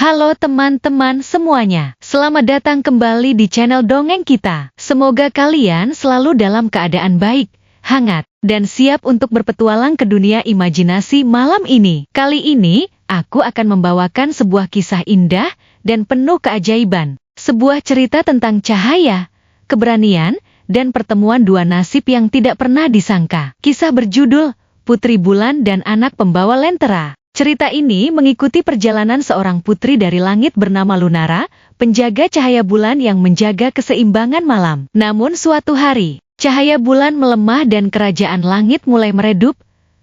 Halo teman-teman semuanya, selamat datang kembali di channel Dongeng kita. Semoga kalian selalu dalam keadaan baik, hangat, dan siap untuk berpetualang ke dunia imajinasi malam ini. Kali ini, aku akan membawakan sebuah kisah indah dan penuh keajaiban. Sebuah cerita tentang cahaya, keberanian, dan pertemuan dua nasib yang tidak pernah disangka. Kisah berjudul Putri Bulan dan Anak Pembawa Lentera. Cerita ini mengikuti perjalanan seorang putri dari langit bernama Lunara, penjaga cahaya bulan yang menjaga keseimbangan malam. Namun suatu hari, cahaya bulan melemah dan kerajaan langit mulai meredup,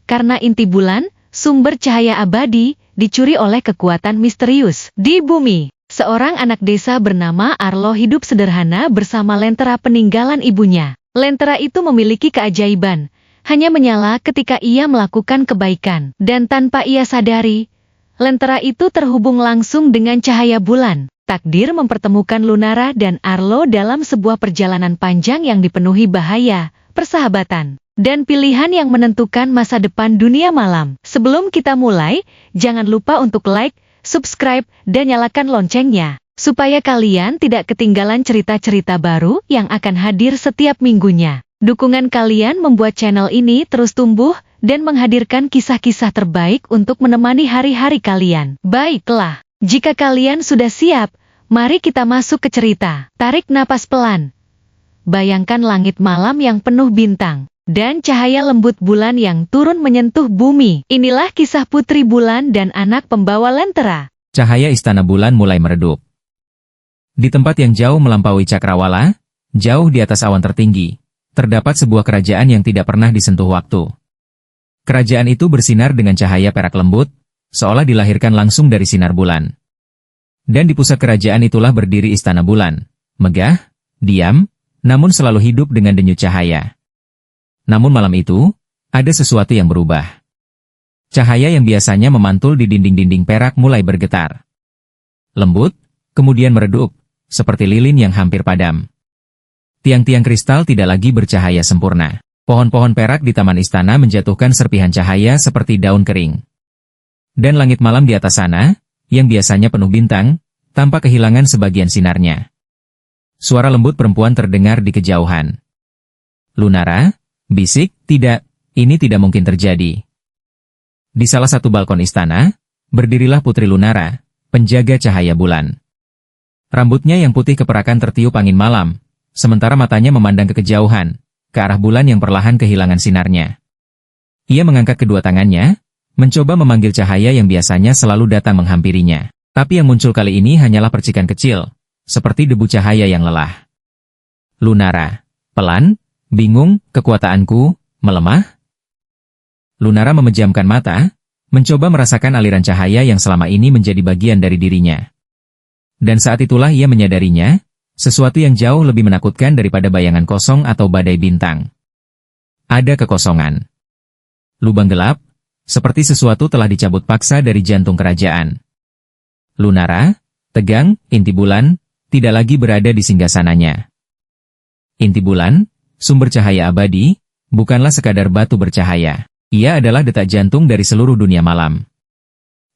karena inti bulan, sumber cahaya abadi, dicuri oleh kekuatan misterius. Di bumi, seorang anak desa bernama Arlo hidup sederhana bersama lentera peninggalan ibunya. Lentera itu memiliki keajaiban, hanya menyala ketika ia melakukan kebaikan. Dan tanpa ia sadari, lentera itu terhubung langsung dengan cahaya bulan. Takdir mempertemukan Lunara dan Arlo dalam sebuah perjalanan panjang yang dipenuhi bahaya, persahabatan, dan pilihan yang menentukan masa depan dunia malam. Sebelum kita mulai, jangan lupa untuk like, subscribe, dan nyalakan loncengnya, supaya kalian tidak ketinggalan cerita-cerita baru yang akan hadir setiap minggunya. Dukungan kalian membuat channel ini terus tumbuh dan menghadirkan kisah-kisah terbaik untuk menemani hari-hari kalian. Baiklah, jika kalian sudah siap, mari kita masuk ke cerita. Tarik napas pelan. Bayangkan langit malam yang penuh bintang, dan cahaya lembut bulan yang turun menyentuh bumi. Inilah kisah Putri Bulan dan Anak Pembawa Lentera. Cahaya istana bulan mulai meredup. Di tempat yang jauh melampaui cakrawala, jauh di atas awan tertinggi, terdapat sebuah kerajaan yang tidak pernah disentuh waktu. Kerajaan itu bersinar dengan cahaya perak lembut, seolah dilahirkan langsung dari sinar bulan. Dan di pusat kerajaan itulah berdiri istana bulan, megah, diam, namun selalu hidup dengan denyut cahaya. Namun malam itu, ada sesuatu yang berubah. Cahaya yang biasanya memantul di dinding-dinding perak mulai bergetar. Lembut, kemudian meredup, seperti lilin yang hampir padam. Tiang-tiang kristal tidak lagi bercahaya sempurna. Pohon-pohon perak di taman istana menjatuhkan serpihan cahaya seperti daun kering. Dan langit malam di atas sana, yang biasanya penuh bintang, tampak kehilangan sebagian sinarnya. Suara lembut perempuan terdengar di kejauhan. Lunara, bisik, tidak, ini tidak mungkin terjadi. Di salah satu balkon istana, berdirilah Putri Lunara, penjaga cahaya bulan. Rambutnya yang putih keperakan tertiup angin malam, sementara matanya memandang ke kejauhan, ke arah bulan yang perlahan kehilangan sinarnya. Ia mengangkat kedua tangannya, mencoba memanggil cahaya yang biasanya selalu datang menghampirinya. Tapi yang muncul kali ini hanyalah percikan kecil, seperti debu cahaya yang lelah. Lunara, pelan, bingung, kekuatanku, melemah? Lunara memejamkan mata, mencoba merasakan aliran cahaya yang selama ini menjadi bagian dari dirinya. Dan saat itulah ia menyadarinya, sesuatu yang jauh lebih menakutkan daripada bayangan kosong atau badai bintang. Ada kekosongan. Lubang gelap, seperti sesuatu telah dicabut paksa dari jantung kerajaan. Lunara, tegang, inti bulan, tidak lagi berada di singgasananya. Inti bulan, sumber cahaya abadi, bukanlah sekadar batu bercahaya. Ia adalah detak jantung dari seluruh dunia malam.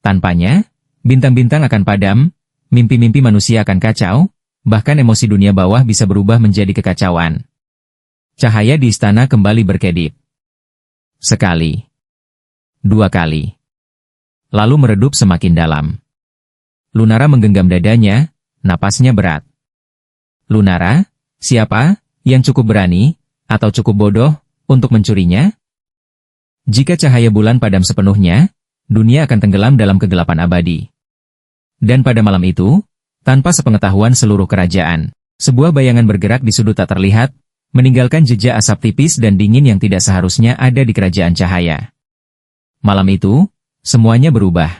Tanpanya, bintang-bintang akan padam, mimpi-mimpi manusia akan kacau, bahkan emosi dunia bawah bisa berubah menjadi kekacauan. Cahaya di istana kembali berkedip. Sekali. Dua kali. Lalu meredup semakin dalam. Lunara menggenggam dadanya, napasnya berat. Lunara, siapa yang cukup berani, atau cukup bodoh, untuk mencurinya? Jika cahaya bulan padam sepenuhnya, dunia akan tenggelam dalam kegelapan abadi. Dan pada malam itu, tanpa sepengetahuan seluruh kerajaan, sebuah bayangan bergerak di sudut tak terlihat, meninggalkan jejak asap tipis dan dingin yang tidak seharusnya ada di kerajaan cahaya. Malam itu, semuanya berubah.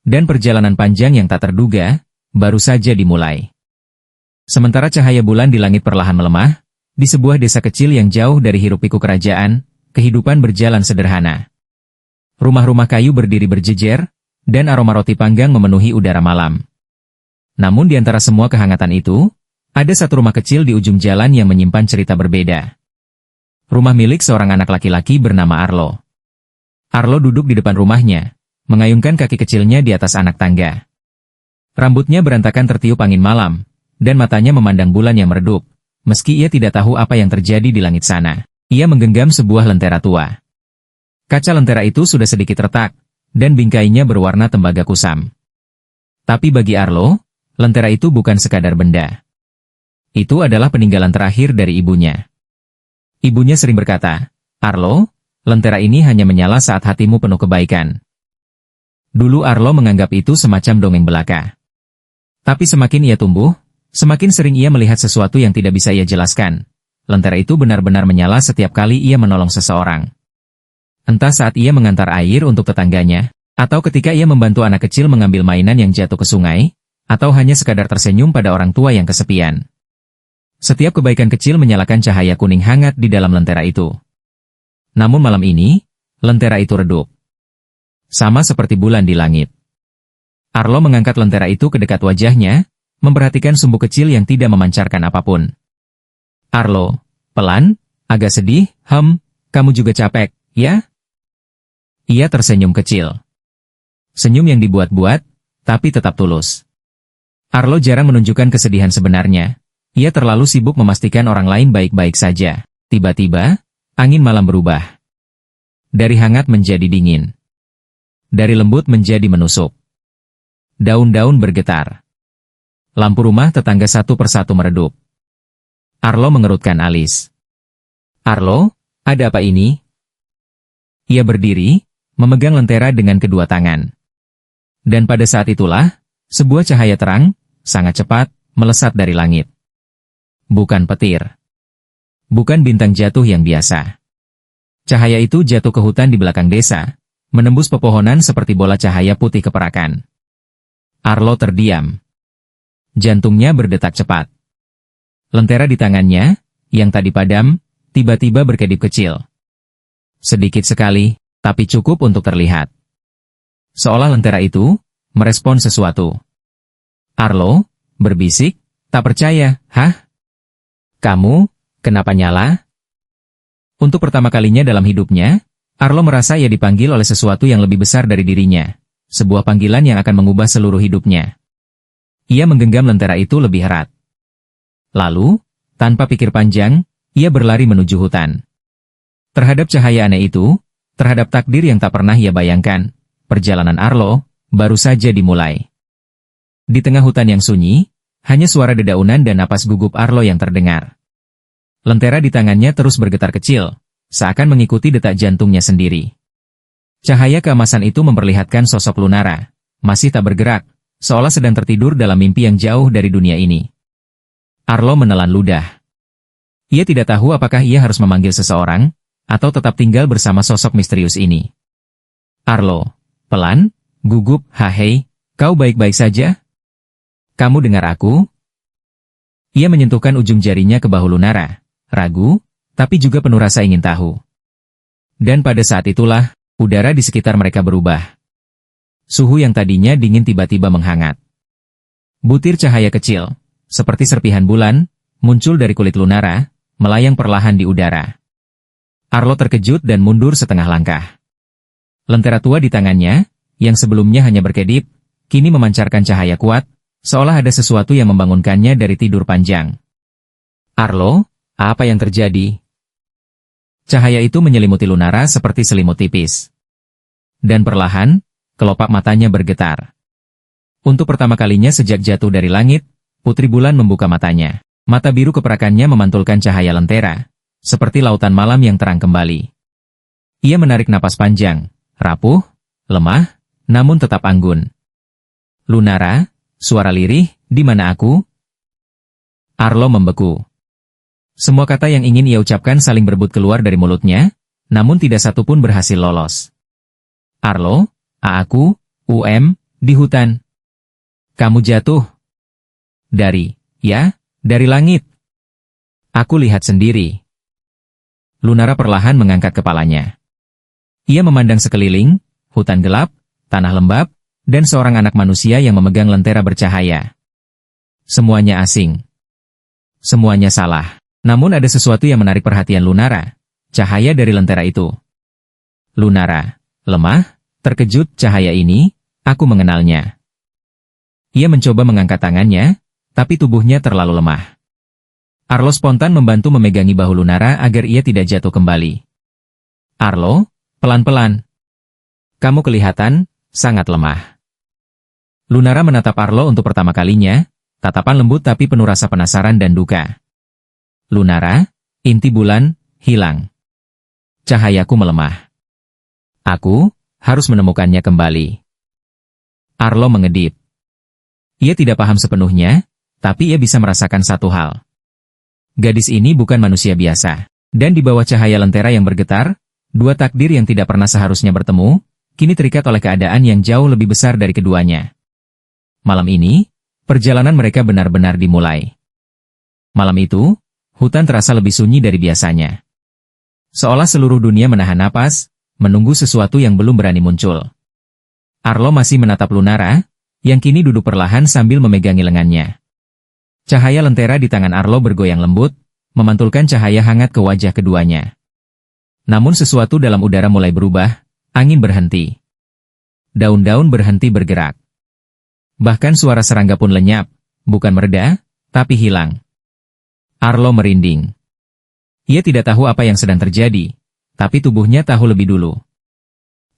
Dan perjalanan panjang yang tak terduga, baru saja dimulai. Sementara cahaya bulan di langit perlahan melemah, di sebuah desa kecil yang jauh dari hiruk-pikuk kerajaan, kehidupan berjalan sederhana. Rumah-rumah kayu berdiri berjejer, dan aroma roti panggang memenuhi udara malam. Namun di antara semua kehangatan itu, ada satu rumah kecil di ujung jalan yang menyimpan cerita berbeda. Rumah milik seorang anak laki-laki bernama Arlo. Arlo duduk di depan rumahnya, mengayunkan kaki kecilnya di atas anak tangga. Rambutnya berantakan tertiup angin malam, dan matanya memandang bulan yang meredup. Meski ia tidak tahu apa yang terjadi di langit sana, ia menggenggam sebuah lentera tua. Kaca lentera itu sudah sedikit retak, dan bingkainya berwarna tembaga kusam. Tapi bagi Arlo, lentera itu bukan sekadar benda. Itu adalah peninggalan terakhir dari ibunya. Ibunya sering berkata, "Arlo, lentera ini hanya menyala saat hatimu penuh kebaikan." Dulu Arlo menganggap itu semacam dongeng belaka. Tapi semakin ia tumbuh, semakin sering ia melihat sesuatu yang tidak bisa ia jelaskan. Lentera itu benar-benar menyala setiap kali ia menolong seseorang. Entah saat ia mengantar air untuk tetangganya, atau ketika ia membantu anak kecil mengambil mainan yang jatuh ke sungai, atau hanya sekadar tersenyum pada orang tua yang kesepian. Setiap kebaikan kecil menyalakan cahaya kuning hangat di dalam lentera itu. Namun malam ini, lentera itu redup. Sama seperti bulan di langit. Arlo mengangkat lentera itu ke dekat wajahnya, memperhatikan sumbu kecil yang tidak memancarkan apapun. "Arlo, pelan, agak sedih, kamu juga capek, ya?" Ia tersenyum kecil. Senyum yang dibuat-buat, tapi tetap tulus. Arlo jarang menunjukkan kesedihan sebenarnya. Ia terlalu sibuk memastikan orang lain baik-baik saja. Tiba-tiba, angin malam berubah. Dari hangat menjadi dingin. Dari lembut menjadi menusuk. Daun-daun bergetar. Lampu rumah tetangga satu persatu meredup. Arlo mengerutkan alis. "Arlo, ada apa ini?" Ia berdiri, memegang lentera dengan kedua tangan. Dan pada saat itulah, sebuah cahaya terang, sangat cepat, melesat dari langit. Bukan petir. Bukan bintang jatuh yang biasa. Cahaya itu jatuh ke hutan di belakang desa, menembus pepohonan seperti bola cahaya putih keperakan. Arlo terdiam. Jantungnya berdetak cepat. Lentera di tangannya, yang tadi padam, tiba-tiba berkedip kecil. Sedikit sekali, tapi cukup untuk terlihat. Seolah lentera itu merespon sesuatu. Arlo berbisik, "Tak percaya, hah? Kamu, kenapa nyala?" Untuk pertama kalinya dalam hidupnya, Arlo merasa ia dipanggil oleh sesuatu yang lebih besar dari dirinya. Sebuah panggilan yang akan mengubah seluruh hidupnya. Ia menggenggam lentera itu lebih erat. Lalu, tanpa pikir panjang, ia berlari menuju hutan. Terhadap cahaya aneh itu, terhadap takdir yang tak pernah ia bayangkan, perjalanan Arlo baru saja dimulai. Di tengah hutan yang sunyi, hanya suara dedaunan dan napas gugup Arlo yang terdengar. Lentera di tangannya terus bergetar kecil, seakan mengikuti detak jantungnya sendiri. Cahaya keemasan itu memperlihatkan sosok Lunara, masih tak bergerak, seolah sedang tertidur dalam mimpi yang jauh dari dunia ini. Arlo menelan ludah. Ia tidak tahu apakah ia harus memanggil seseorang, atau tetap tinggal bersama sosok misterius ini. "Arlo, pelan, gugup, hei, kau baik-baik saja? Kamu dengar aku?" Ia menyentuhkan ujung jarinya ke bahu Lunara, ragu, tapi juga penuh rasa ingin tahu. Dan pada saat itulah, udara di sekitar mereka berubah. Suhu yang tadinya dingin tiba-tiba menghangat. Butir cahaya kecil, seperti serpihan bulan, muncul dari kulit Lunara, melayang perlahan di udara. Arlo terkejut dan mundur setengah langkah. Lentera tua di tangannya, yang sebelumnya hanya berkedip, kini memancarkan cahaya kuat, seolah ada sesuatu yang membangunkannya dari tidur panjang. "Arlo, apa yang terjadi?" Cahaya itu menyelimuti Lunara seperti selimut tipis. Dan perlahan, kelopak matanya bergetar. Untuk pertama kalinya sejak jatuh dari langit, Putri Bulan membuka matanya. Mata biru keperakannya memantulkan cahaya lentera, seperti lautan malam yang terang kembali. Ia menarik napas panjang, rapuh, lemah, namun tetap anggun. "Lunara, suara lirih, di mana aku?" Arlo membeku. Semua kata yang ingin ia ucapkan saling berebut keluar dari mulutnya, namun tidak satu pun berhasil lolos. "Arlo, aku, di hutan. Kamu jatuh. Dari langit. Aku lihat sendiri." Lunara perlahan mengangkat kepalanya. Ia memandang sekeliling, hutan gelap, tanah lembab, dan seorang anak manusia yang memegang lentera bercahaya. Semuanya asing. Semuanya salah. Namun ada sesuatu yang menarik perhatian Lunara, cahaya dari lentera itu. Lunara, lemah, terkejut, "Cahaya ini, aku mengenalnya." Ia mencoba mengangkat tangannya, tapi tubuhnya terlalu lemah. Arlo spontan membantu memegangi bahu Lunara agar ia tidak jatuh kembali. Arlo, pelan-pelan. Kamu kelihatan sangat lemah. Lunara menatap Arlo untuk pertama kalinya, tatapan lembut tapi penuh rasa penasaran dan duka. Lunara, inti bulan, hilang. Cahayaku melemah. Aku harus menemukannya kembali. Arlo mengedip. Ia tidak paham sepenuhnya, tapi ia bisa merasakan satu hal. Gadis ini bukan manusia biasa. Dan di bawah cahaya lentera yang bergetar, dua takdir yang tidak pernah seharusnya bertemu, kini terikat oleh keadaan yang jauh lebih besar dari keduanya. Malam ini, perjalanan mereka benar-benar dimulai. Malam itu, hutan terasa lebih sunyi dari biasanya. Seolah seluruh dunia menahan napas, menunggu sesuatu yang belum berani muncul. Arlo masih menatap Lunara, yang kini duduk perlahan sambil memegangi lengannya. Cahaya lentera di tangan Arlo bergoyang lembut, memantulkan cahaya hangat ke wajah keduanya. Namun sesuatu dalam udara mulai berubah, angin berhenti. Daun-daun berhenti bergerak. Bahkan suara serangga pun lenyap, bukan mereda, tapi hilang. Arlo merinding. Ia tidak tahu apa yang sedang terjadi, tapi tubuhnya tahu lebih dulu.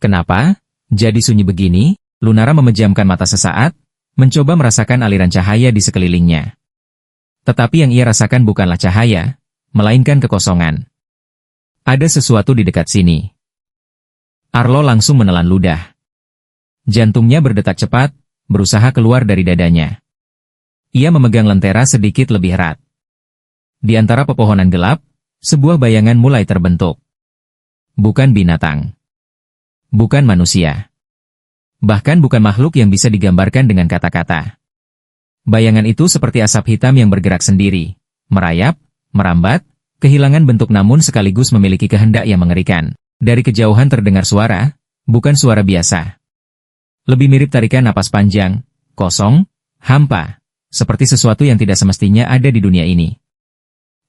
Kenapa? Jadi sunyi begini? Lunara memejamkan mata sesaat, mencoba merasakan aliran cahaya di sekelilingnya. Tetapi yang ia rasakan bukanlah cahaya, melainkan kekosongan. Ada sesuatu di dekat sini. Arlo langsung menelan ludah. Jantungnya berdetak cepat, berusaha keluar dari dadanya. Ia memegang lentera sedikit lebih erat. Di antara pepohonan gelap, sebuah bayangan mulai terbentuk. Bukan binatang. Bukan manusia. Bahkan bukan makhluk yang bisa digambarkan dengan kata-kata. Bayangan itu seperti asap hitam yang bergerak sendiri, merayap, merambat, kehilangan bentuk namun sekaligus memiliki kehendak yang mengerikan. Dari kejauhan terdengar suara, bukan suara biasa. Lebih mirip tarikan napas panjang, kosong, hampa, seperti sesuatu yang tidak semestinya ada di dunia ini.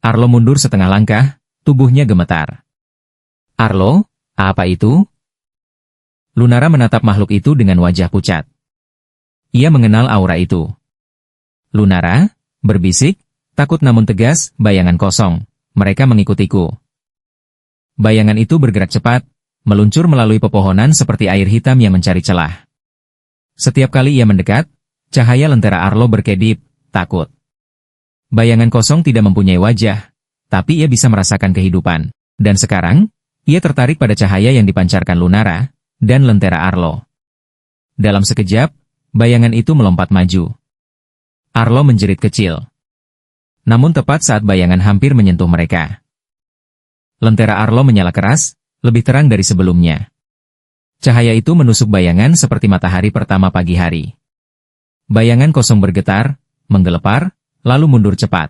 Arlo mundur setengah langkah, tubuhnya gemetar. Arlo, apa itu? Lunara menatap makhluk itu dengan wajah pucat. Ia mengenal aura itu. Lunara, berbisik, takut namun tegas, bayangan kosong. Mereka mengikutiku. Bayangan itu bergerak cepat, meluncur melalui pepohonan seperti air hitam yang mencari celah. Setiap kali ia mendekat, cahaya lentera Arlo berkedip, takut. Bayangan kosong tidak mempunyai wajah, tapi ia bisa merasakan kehidupan. Dan sekarang, ia tertarik pada cahaya yang dipancarkan Lunara dan lentera Arlo. Dalam sekejap, bayangan itu melompat maju. Arlo menjerit kecil. Namun tepat saat bayangan hampir menyentuh mereka, lentera Arlo menyala keras, lebih terang dari sebelumnya. Cahaya itu menusuk bayangan seperti matahari pertama pagi hari. Bayangan kosong bergetar, menggelepar, lalu mundur cepat.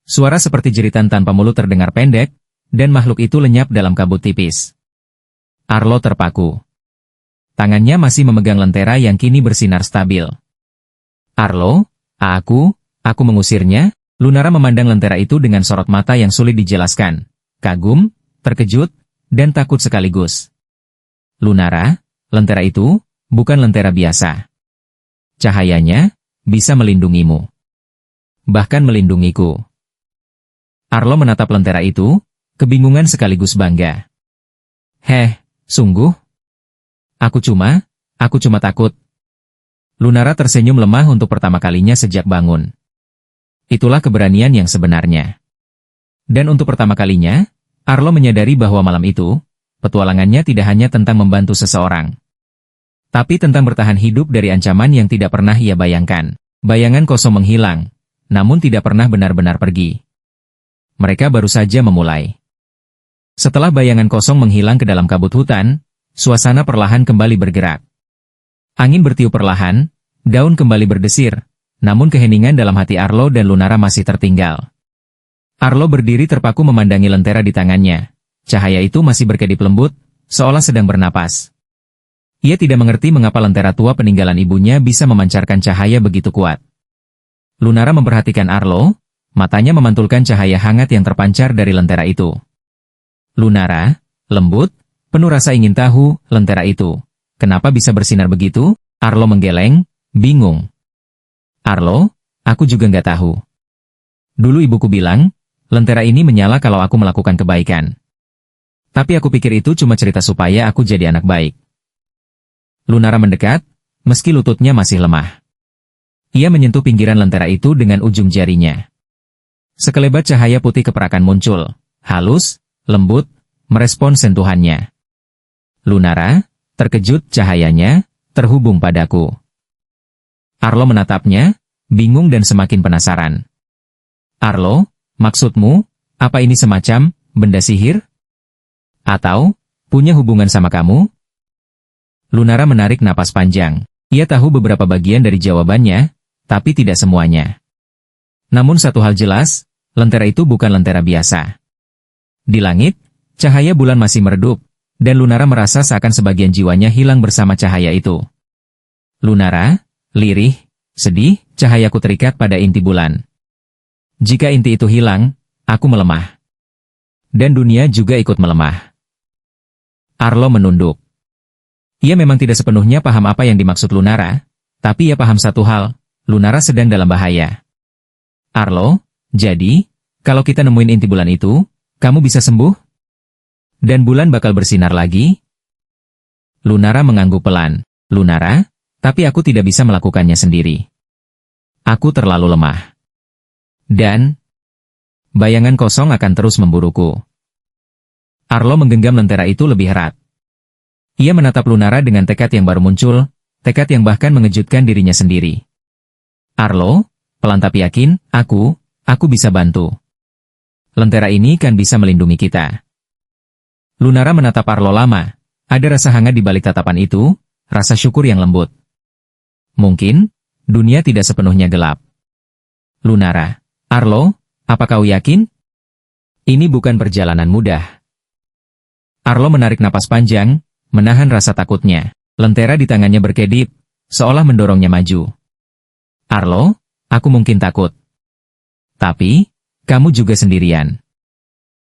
Suara seperti jeritan tanpa mulut terdengar pendek, dan makhluk itu lenyap dalam kabut tipis. Arlo terpaku. Tangannya masih memegang lentera yang kini bersinar stabil. Arlo, aku mengusirnya? Lunara memandang lentera itu dengan sorot mata yang sulit dijelaskan. Kagum, terkejut, dan takut sekaligus. Lunara, lentera itu bukan lentera biasa. Cahayanya bisa melindungimu. Bahkan melindungiku. Arlo menatap lentera itu, kebingungan sekaligus bangga. Sungguh? Aku cuma takut. Lunara tersenyum lemah untuk pertama kalinya sejak bangun. Itulah keberanian yang sebenarnya. Dan untuk pertama kalinya, Arlo menyadari bahwa malam itu, petualangannya tidak hanya tentang membantu seseorang, tapi tentang bertahan hidup dari ancaman yang tidak pernah ia bayangkan. Bayangan kosong menghilang, namun tidak pernah benar-benar pergi. Mereka baru saja memulai. Setelah bayangan kosong menghilang ke dalam kabut hutan, suasana perlahan kembali bergerak. Angin bertiup perlahan, daun kembali berdesir, namun keheningan dalam hati Arlo dan Lunara masih tertinggal. Arlo berdiri terpaku memandangi lentera di tangannya. Cahaya itu masih berkedip lembut, seolah sedang bernapas. Ia tidak mengerti mengapa lentera tua peninggalan ibunya bisa memancarkan cahaya begitu kuat. Lunara memperhatikan Arlo, matanya memantulkan cahaya hangat yang terpancar dari lentera itu. Lunara, lembut, penuh rasa ingin tahu, lentera itu. Kenapa bisa bersinar begitu? Arlo menggeleng, bingung. Arlo, aku juga nggak tahu. Dulu ibuku bilang, lentera ini menyala kalau aku melakukan kebaikan. Tapi aku pikir itu cuma cerita supaya aku jadi anak baik. Lunara mendekat, meski lututnya masih lemah. Ia menyentuh pinggiran lentera itu dengan ujung jarinya. Sekelebat cahaya putih keperakan muncul, halus, lembut, merespon sentuhannya. Lunara, terkejut cahayanya, terhubung padaku. Arlo menatapnya, bingung dan semakin penasaran. Arlo, maksudmu, apa ini semacam benda sihir? Atau, punya hubungan sama kamu? Lunara menarik napas panjang. Ia tahu beberapa bagian dari jawabannya, tapi tidak semuanya. Namun satu hal jelas, lentera itu bukan lentera biasa. Di langit, cahaya bulan masih meredup, dan Lunara merasa seakan sebagian jiwanya hilang bersama cahaya itu. Lunara, lirih, sedih, cahayaku terikat pada inti bulan. Jika inti itu hilang, aku melemah. Dan dunia juga ikut melemah. Arlo menunduk. Ia memang tidak sepenuhnya paham apa yang dimaksud Lunara, tapi ia paham satu hal, Lunara sedang dalam bahaya. Arlo, jadi, kalau kita nemuin inti bulan itu, kamu bisa sembuh? Dan bulan bakal bersinar lagi? Lunara mengangguk pelan. Lunara, tapi aku tidak bisa melakukannya sendiri. Aku terlalu lemah. Dan, bayangan kosong akan terus memburuku. Arlo menggenggam lentera itu lebih erat. Ia menatap Lunara dengan tekad yang baru muncul, tekad yang bahkan mengejutkan dirinya sendiri. Arlo, pelan tapi yakin, aku bisa bantu. Lentera ini kan bisa melindungi kita. Lunara menatap Arlo lama, ada rasa hangat di balik tatapan itu, rasa syukur yang lembut. Mungkin, dunia tidak sepenuhnya gelap. Lunara, Arlo, apa kau yakin? Ini bukan perjalanan mudah. Arlo menarik napas panjang, menahan rasa takutnya. Lentera di tangannya berkedip, seolah mendorongnya maju. Arlo, aku mungkin takut. Tapi, kamu juga sendirian.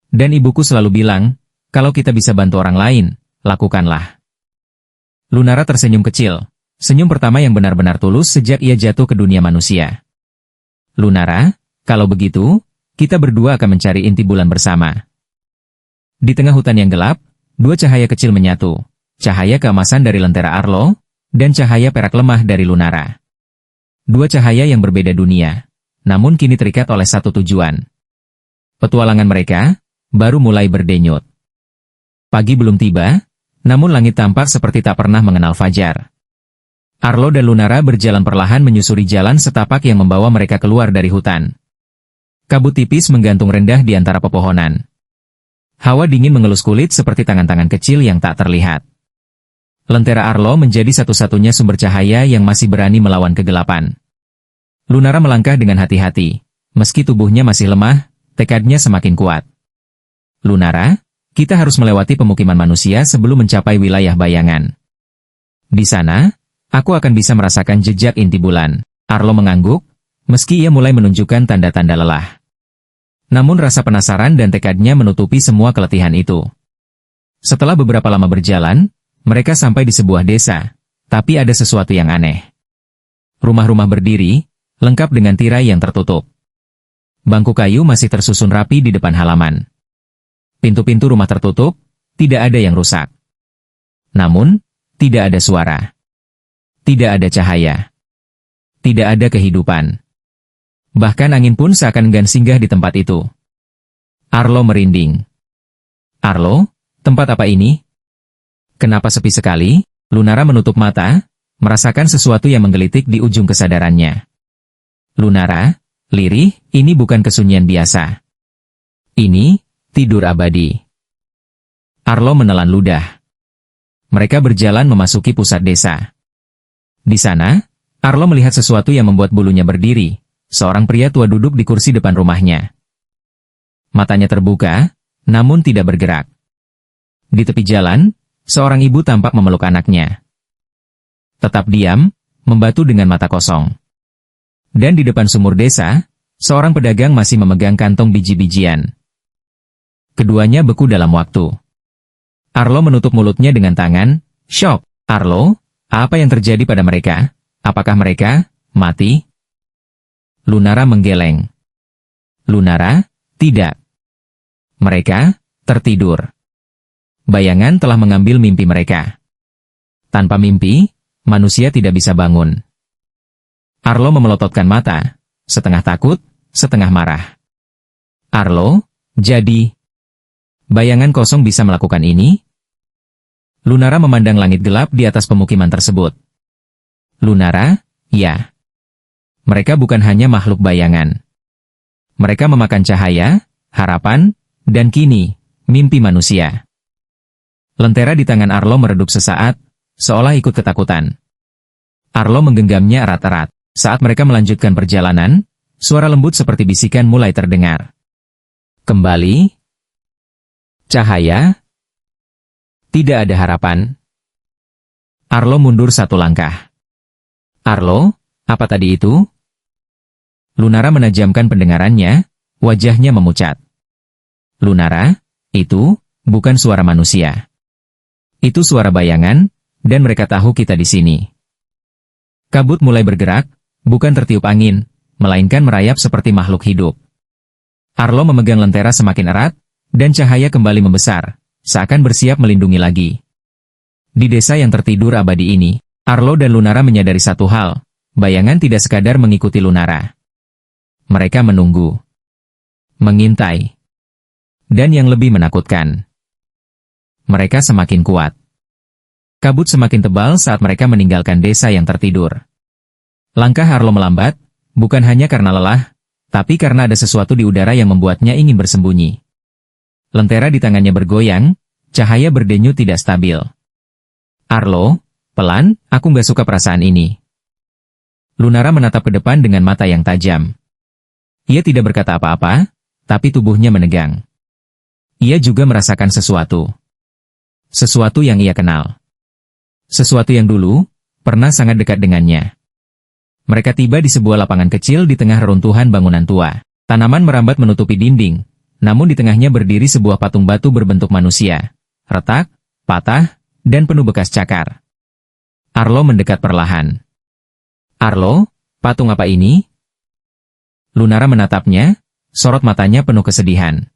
Dan ibuku selalu bilang, kalau kita bisa bantu orang lain, lakukanlah. Lunara tersenyum kecil, senyum pertama yang benar-benar tulus sejak ia jatuh ke dunia manusia. Lunara, kalau begitu, kita berdua akan mencari inti bulan bersama. Di tengah hutan yang gelap, dua cahaya kecil menyatu, cahaya keemasan dari lentera Arlo, dan cahaya perak lemah dari Lunara. Dua cahaya yang berbeda dunia, namun kini terikat oleh satu tujuan. Petualangan mereka baru mulai berdenyut. Pagi belum tiba, namun langit tampak seperti tak pernah mengenal fajar. Arlo dan Lunara berjalan perlahan menyusuri jalan setapak yang membawa mereka keluar dari hutan. Kabut tipis menggantung rendah di antara pepohonan. Hawa dingin mengelus kulit seperti tangan-tangan kecil yang tak terlihat. Lentera Arlo menjadi satu-satunya sumber cahaya yang masih berani melawan kegelapan. Lunara melangkah dengan hati-hati. Meski tubuhnya masih lemah, tekadnya semakin kuat. Lunara, kita harus melewati pemukiman manusia sebelum mencapai wilayah bayangan. Di sana, aku akan bisa merasakan jejak inti bulan. Arlo mengangguk, meski ia mulai menunjukkan tanda-tanda lelah. Namun rasa penasaran dan tekadnya menutupi semua keletihan itu. Setelah beberapa lama berjalan, mereka sampai di sebuah desa, tapi ada sesuatu yang aneh. Rumah-rumah berdiri, lengkap dengan tirai yang tertutup. Bangku kayu masih tersusun rapi di depan halaman. Pintu-pintu rumah tertutup, tidak ada yang rusak. Namun, tidak ada suara. Tidak ada cahaya. Tidak ada kehidupan. Bahkan angin pun seakan enggan singgah di tempat itu. Arlo merinding. Arlo, tempat apa ini? Kenapa sepi sekali? Lunara menutup mata, merasakan sesuatu yang menggelitik di ujung kesadarannya. Lunara, lirih, ini bukan kesunyian biasa. Ini, tidur abadi. Arlo menelan ludah. Mereka berjalan memasuki pusat desa. Di sana, Arlo melihat sesuatu yang membuat bulunya berdiri. Seorang pria tua duduk di kursi depan rumahnya. Matanya terbuka, namun tidak bergerak. Di tepi jalan, seorang ibu tampak memeluk anaknya. Tetap diam, membatu dengan mata kosong. Dan di depan sumur desa, seorang pedagang masih memegang kantong biji-bijian. Keduanya beku dalam waktu. Arlo menutup mulutnya dengan tangan, shock. Arlo, apa yang terjadi pada mereka? Apakah mereka mati? Lunara menggeleng. Lunara, tidak. Mereka tertidur. Bayangan telah mengambil mimpi mereka. Tanpa mimpi, manusia tidak bisa bangun. Arlo memelototkan mata, setengah takut, setengah marah. Arlo, jadi... Bayangan kosong bisa melakukan ini? Lunara memandang langit gelap di atas pemukiman tersebut. Lunara, ya. Mereka bukan hanya makhluk bayangan. Mereka memakan cahaya, harapan, dan kini, mimpi manusia. Lentera di tangan Arlo meredup sesaat, seolah ikut ketakutan. Arlo menggenggamnya erat-erat. Saat mereka melanjutkan perjalanan, suara lembut seperti bisikan mulai terdengar. Kembali. Cahaya. Tidak ada harapan. Arlo mundur satu langkah. Arlo, apa tadi itu? Lunara menajamkan pendengarannya, wajahnya memucat. Lunara, itu bukan suara manusia. Itu suara bayangan, dan mereka tahu kita di sini. Kabut mulai bergerak, bukan tertiup angin, melainkan merayap seperti makhluk hidup. Arlo memegang lentera semakin erat, dan cahaya kembali membesar, seakan bersiap melindungi lagi. Di desa yang tertidur abadi ini, Arlo dan Lunara menyadari satu hal, bayangan tidak sekadar mengikuti Lunara. Mereka menunggu. Mengintai. Dan yang lebih menakutkan, mereka semakin kuat. Kabut semakin tebal saat mereka meninggalkan desa yang tertidur. Langkah Arlo melambat, bukan hanya karena lelah, tapi karena ada sesuatu di udara yang membuatnya ingin bersembunyi. Lentera di tangannya bergoyang, cahaya berdenyut tidak stabil. Arlo, pelan, aku nggak suka perasaan ini. Lunara menatap ke depan dengan mata yang tajam. Ia tidak berkata apa-apa, tapi tubuhnya menegang. Ia juga merasakan sesuatu. Sesuatu yang ia kenal. Sesuatu yang dulu, pernah sangat dekat dengannya. Mereka tiba di sebuah lapangan kecil di tengah reruntuhan bangunan tua. Tanaman merambat menutupi dinding, namun di tengahnya berdiri sebuah patung batu berbentuk manusia. Retak, patah, dan penuh bekas cakar. Arlo mendekat perlahan. Arlo, patung apa ini? Lunara menatapnya, sorot matanya penuh kesedihan.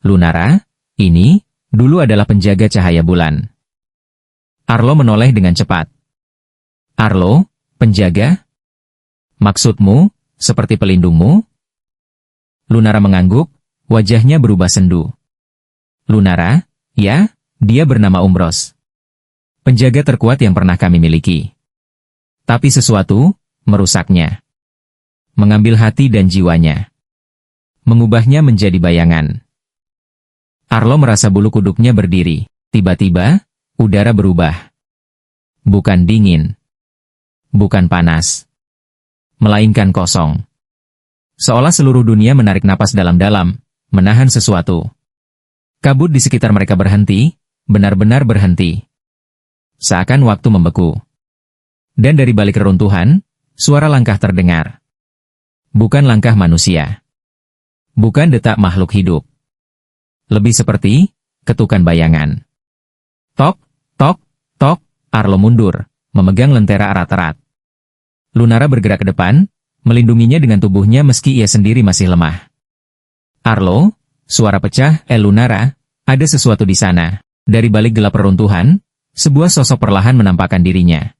Lunara, ini, dulu adalah penjaga cahaya bulan. Arlo menoleh dengan cepat. Arlo, penjaga? Maksudmu, seperti pelindungmu? Lunara mengangguk, wajahnya berubah sendu. Lunara, ya, dia bernama Umbros. Penjaga terkuat yang pernah kami miliki. Tapi sesuatu, merusaknya. Mengambil hati dan jiwanya. Mengubahnya menjadi bayangan. Arlo merasa bulu kuduknya berdiri. Tiba-tiba, udara berubah. Bukan dingin. Bukan panas. Melainkan kosong. Seolah seluruh dunia menarik napas dalam-dalam, menahan sesuatu. Kabut di sekitar mereka berhenti, benar-benar berhenti. Seakan waktu membeku. Dan dari balik reruntuhan, suara langkah terdengar. Bukan langkah manusia. Bukan detak makhluk hidup. Lebih seperti ketukan bayangan. Tok, tok, tok, Arlo mundur, memegang lentera erat-erat. Lunara bergerak ke depan, melindunginya dengan tubuhnya meski ia sendiri masih lemah. Arlo, suara pecah, Lunara, ada sesuatu di sana. Dari balik gelap reruntuhan, sebuah sosok perlahan menampakkan dirinya.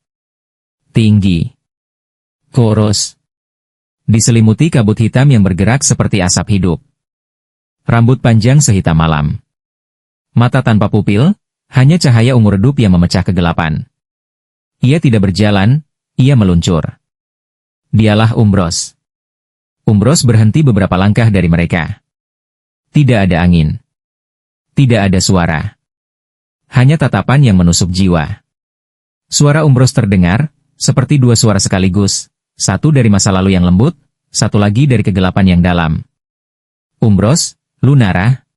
Tinggi. Kurus. Diselimuti kabut hitam yang bergerak seperti asap hidup. Rambut panjang sehitam malam. Mata tanpa pupil, hanya cahaya ungu redup yang memecah kegelapan. Ia tidak berjalan, ia meluncur. Dialah Umbros. Umbros berhenti beberapa langkah dari mereka. Tidak ada angin. Tidak ada suara. Hanya tatapan yang menusuk jiwa. Suara Umbros terdengar, seperti dua suara sekaligus. Satu dari masa lalu yang lembut, satu lagi dari kegelapan yang dalam. Umbros, Lunara.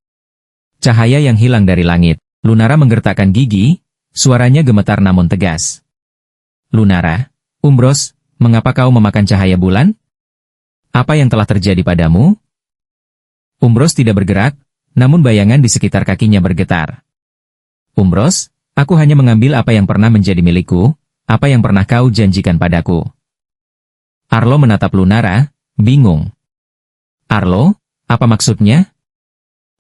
Cahaya yang hilang dari langit. Lunara menggertakkan gigi, suaranya gemetar namun tegas. Lunara, Umbros, mengapa kau memakan cahaya bulan? Apa yang telah terjadi padamu? Umbros tidak bergerak, namun bayangan di sekitar kakinya bergetar. Umbros, aku hanya mengambil apa yang pernah menjadi milikku, apa yang pernah kau janjikan padaku. Arlo menatap Lunara, bingung. Arlo, apa maksudnya?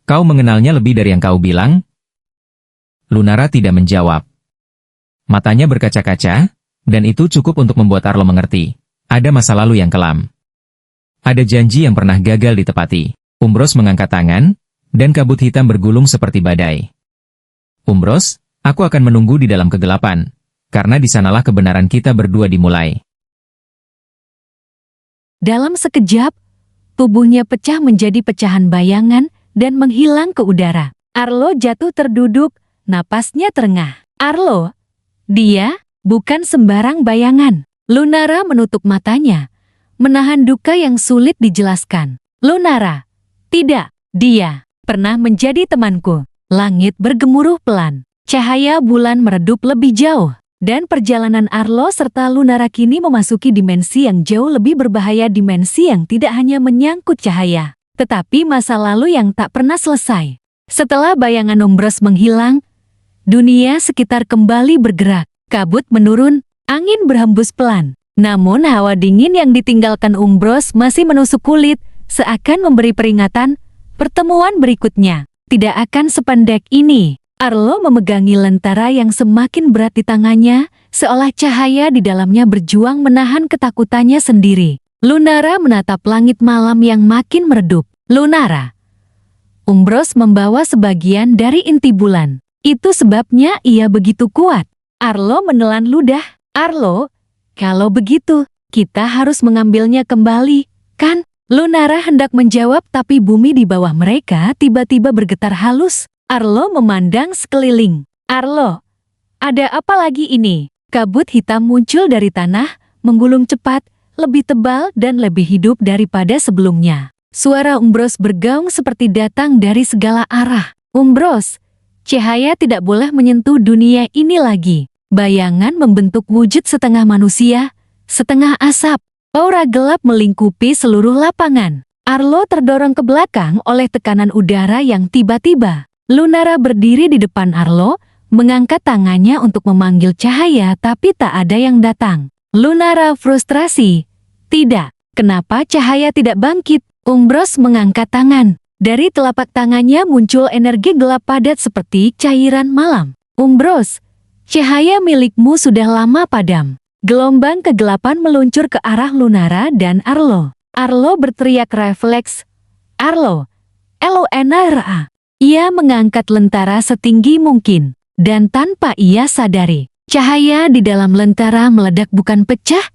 Kau mengenalnya lebih dari yang kau bilang? Lunara tidak menjawab. Matanya berkaca-kaca, dan itu cukup untuk membuat Arlo mengerti. Ada masa lalu yang kelam. Ada janji yang pernah gagal ditepati. Umbros mengangkat tangan, dan kabut hitam bergulung seperti badai. Umbros, aku akan menunggu di dalam kegelapan, karena di sanalah kebenaran kita berdua dimulai. Dalam sekejap, tubuhnya pecah menjadi pecahan bayangan dan menghilang ke udara. Arlo jatuh terduduk, napasnya terengah. Arlo, dia bukan sembarang bayangan. Lunara menutup matanya, menahan duka yang sulit dijelaskan. Lunara, tidak, dia pernah menjadi temanku. Langit bergemuruh pelan, cahaya bulan meredup lebih jauh, dan perjalanan Arlo serta Lunara kini memasuki dimensi yang jauh lebih berbahaya, dimensi yang tidak hanya menyangkut cahaya, tetapi masa lalu yang tak pernah selesai. Setelah bayangan Umbros menghilang, dunia sekitar kembali bergerak, kabut menurun, angin berhembus pelan. Namun hawa dingin yang ditinggalkan Umbros masih menusuk kulit, seakan memberi peringatan, pertemuan berikutnya tidak akan sependek ini. Arlo memegangi lentera yang semakin berat di tangannya, seolah cahaya di dalamnya berjuang menahan ketakutannya sendiri. Lunara menatap langit malam yang makin meredup. Lunara. Umbros membawa sebagian dari inti bulan. Itu sebabnya ia begitu kuat. Arlo menelan ludah. Arlo, kalau begitu, kita harus mengambilnya kembali, kan? Lunara hendak menjawab tapi bumi di bawah mereka tiba-tiba bergetar halus. Arlo memandang sekeliling. Arlo, ada apa lagi ini? Kabut hitam muncul dari tanah, menggulung cepat, lebih tebal dan lebih hidup daripada sebelumnya. Suara Umbros bergaung seperti datang dari segala arah. Umbros, cahaya tidak boleh menyentuh dunia ini lagi. Bayangan membentuk wujud setengah manusia, setengah asap. Aura gelap melingkupi seluruh lapangan. Arlo terdorong ke belakang oleh tekanan udara yang tiba-tiba. Lunara berdiri di depan Arlo, mengangkat tangannya untuk memanggil cahaya tapi tak ada yang datang. Lunara frustrasi. Tidak, kenapa cahaya tidak bangkit? Umbros mengangkat tangan. Dari telapak tangannya muncul energi gelap padat seperti cairan malam. Umbros, cahaya milikmu sudah lama padam. Gelombang kegelapan meluncur ke arah Lunara dan Arlo. Arlo berteriak refleks. Arlo, L-O-N-A-R-A. Ia mengangkat lentera setinggi mungkin. Dan tanpa ia sadari, cahaya di dalam lentera meledak bukan pecah,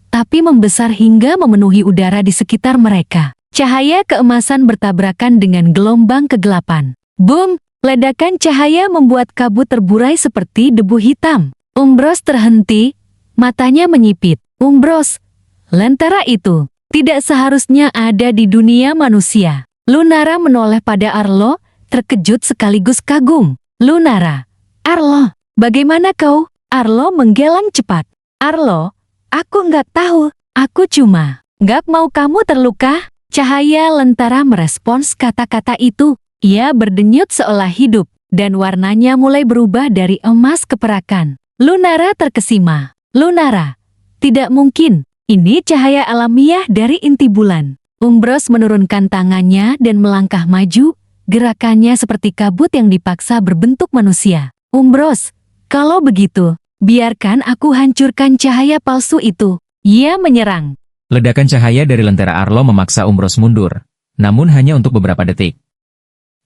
tapi membesar hingga memenuhi udara di sekitar mereka. Cahaya keemasan bertabrakan dengan gelombang kegelapan. Boom! Ledakan cahaya membuat kabut terburai seperti debu hitam. Umbros terhenti, matanya menyipit. Umbros, lentera itu tidak seharusnya ada di dunia manusia. Lunara menoleh pada Arlo, terkejut sekaligus kagum. Lunara, Arlo, bagaimana kau? Arlo menggeleng cepat. Arlo, aku nggak tahu, aku cuma nggak mau kamu terluka. Cahaya lentera merespons kata-kata itu. Ia berdenyut seolah hidup, dan warnanya mulai berubah dari emas ke perakan. Lunara terkesima. Lunara, tidak mungkin, ini cahaya alamiah dari inti bulan. Umbros menurunkan tangannya dan melangkah maju, gerakannya seperti kabut yang dipaksa berbentuk manusia. Umbros, kalau begitu, biarkan aku hancurkan cahaya palsu itu. Ia menyerang. Ledakan cahaya dari lentera Arlo memaksa Umbros mundur, namun hanya untuk beberapa detik.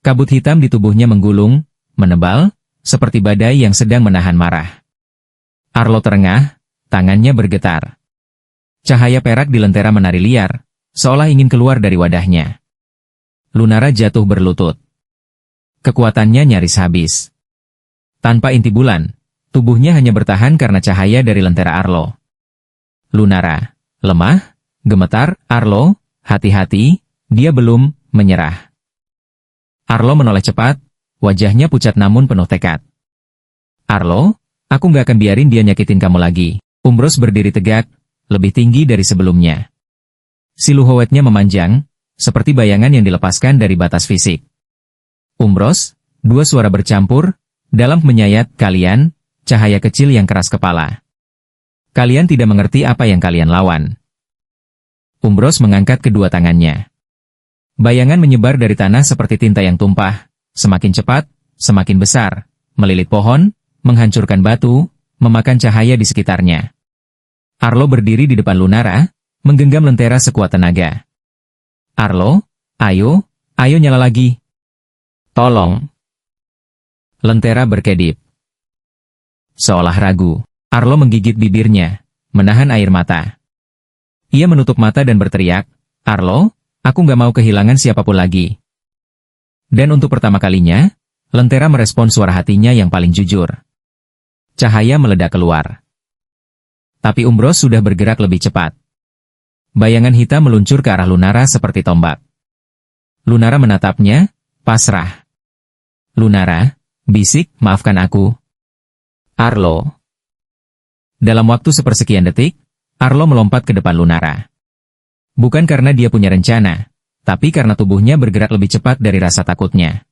Kabut hitam di tubuhnya menggulung, menebal, seperti badai yang sedang menahan marah. Arlo terengah, tangannya bergetar. Cahaya perak di lentera menari liar, seolah ingin keluar dari wadahnya. Lunara jatuh berlutut. Kekuatannya nyaris habis. Tanpa inti bulan, tubuhnya hanya bertahan karena cahaya dari lentera Arlo. Lunara, lemah, gemetar. Arlo, hati-hati, dia belum menyerah. Arlo menoleh cepat, wajahnya pucat namun penuh tekad. Arlo, aku nggak akan biarin dia nyakitin kamu lagi. Umbros berdiri tegak, lebih tinggi dari sebelumnya. Siluetnya memanjang, seperti bayangan yang dilepaskan dari batas fisik. Umbros, dua suara bercampur, dalam menyayat kalian, cahaya kecil yang keras kepala. Kalian tidak mengerti apa yang kalian lawan. Umbros mengangkat kedua tangannya. Bayangan menyebar dari tanah seperti tinta yang tumpah, semakin cepat, semakin besar, melilit pohon, menghancurkan batu, memakan cahaya di sekitarnya. Arlo berdiri di depan Lunara, menggenggam lentera sekuat tenaga. Arlo, ayo nyala lagi. Tolong. Lentera berkedip. Seolah ragu, Arlo menggigit bibirnya, menahan air mata. Ia menutup mata dan berteriak, Arlo, aku nggak mau kehilangan siapapun lagi. Dan untuk pertama kalinya, lentera merespon suara hatinya yang paling jujur. Cahaya meledak keluar. Tapi Umbros sudah bergerak lebih cepat. Bayangan hitam meluncur ke arah Lunara seperti tombak. Lunara menatapnya, pasrah. Lunara, bisik, maafkan aku. Arlo. Dalam waktu sepersekian detik, Arlo melompat ke depan Lunara. Bukan karena dia punya rencana, tapi karena tubuhnya bergerak lebih cepat dari rasa takutnya.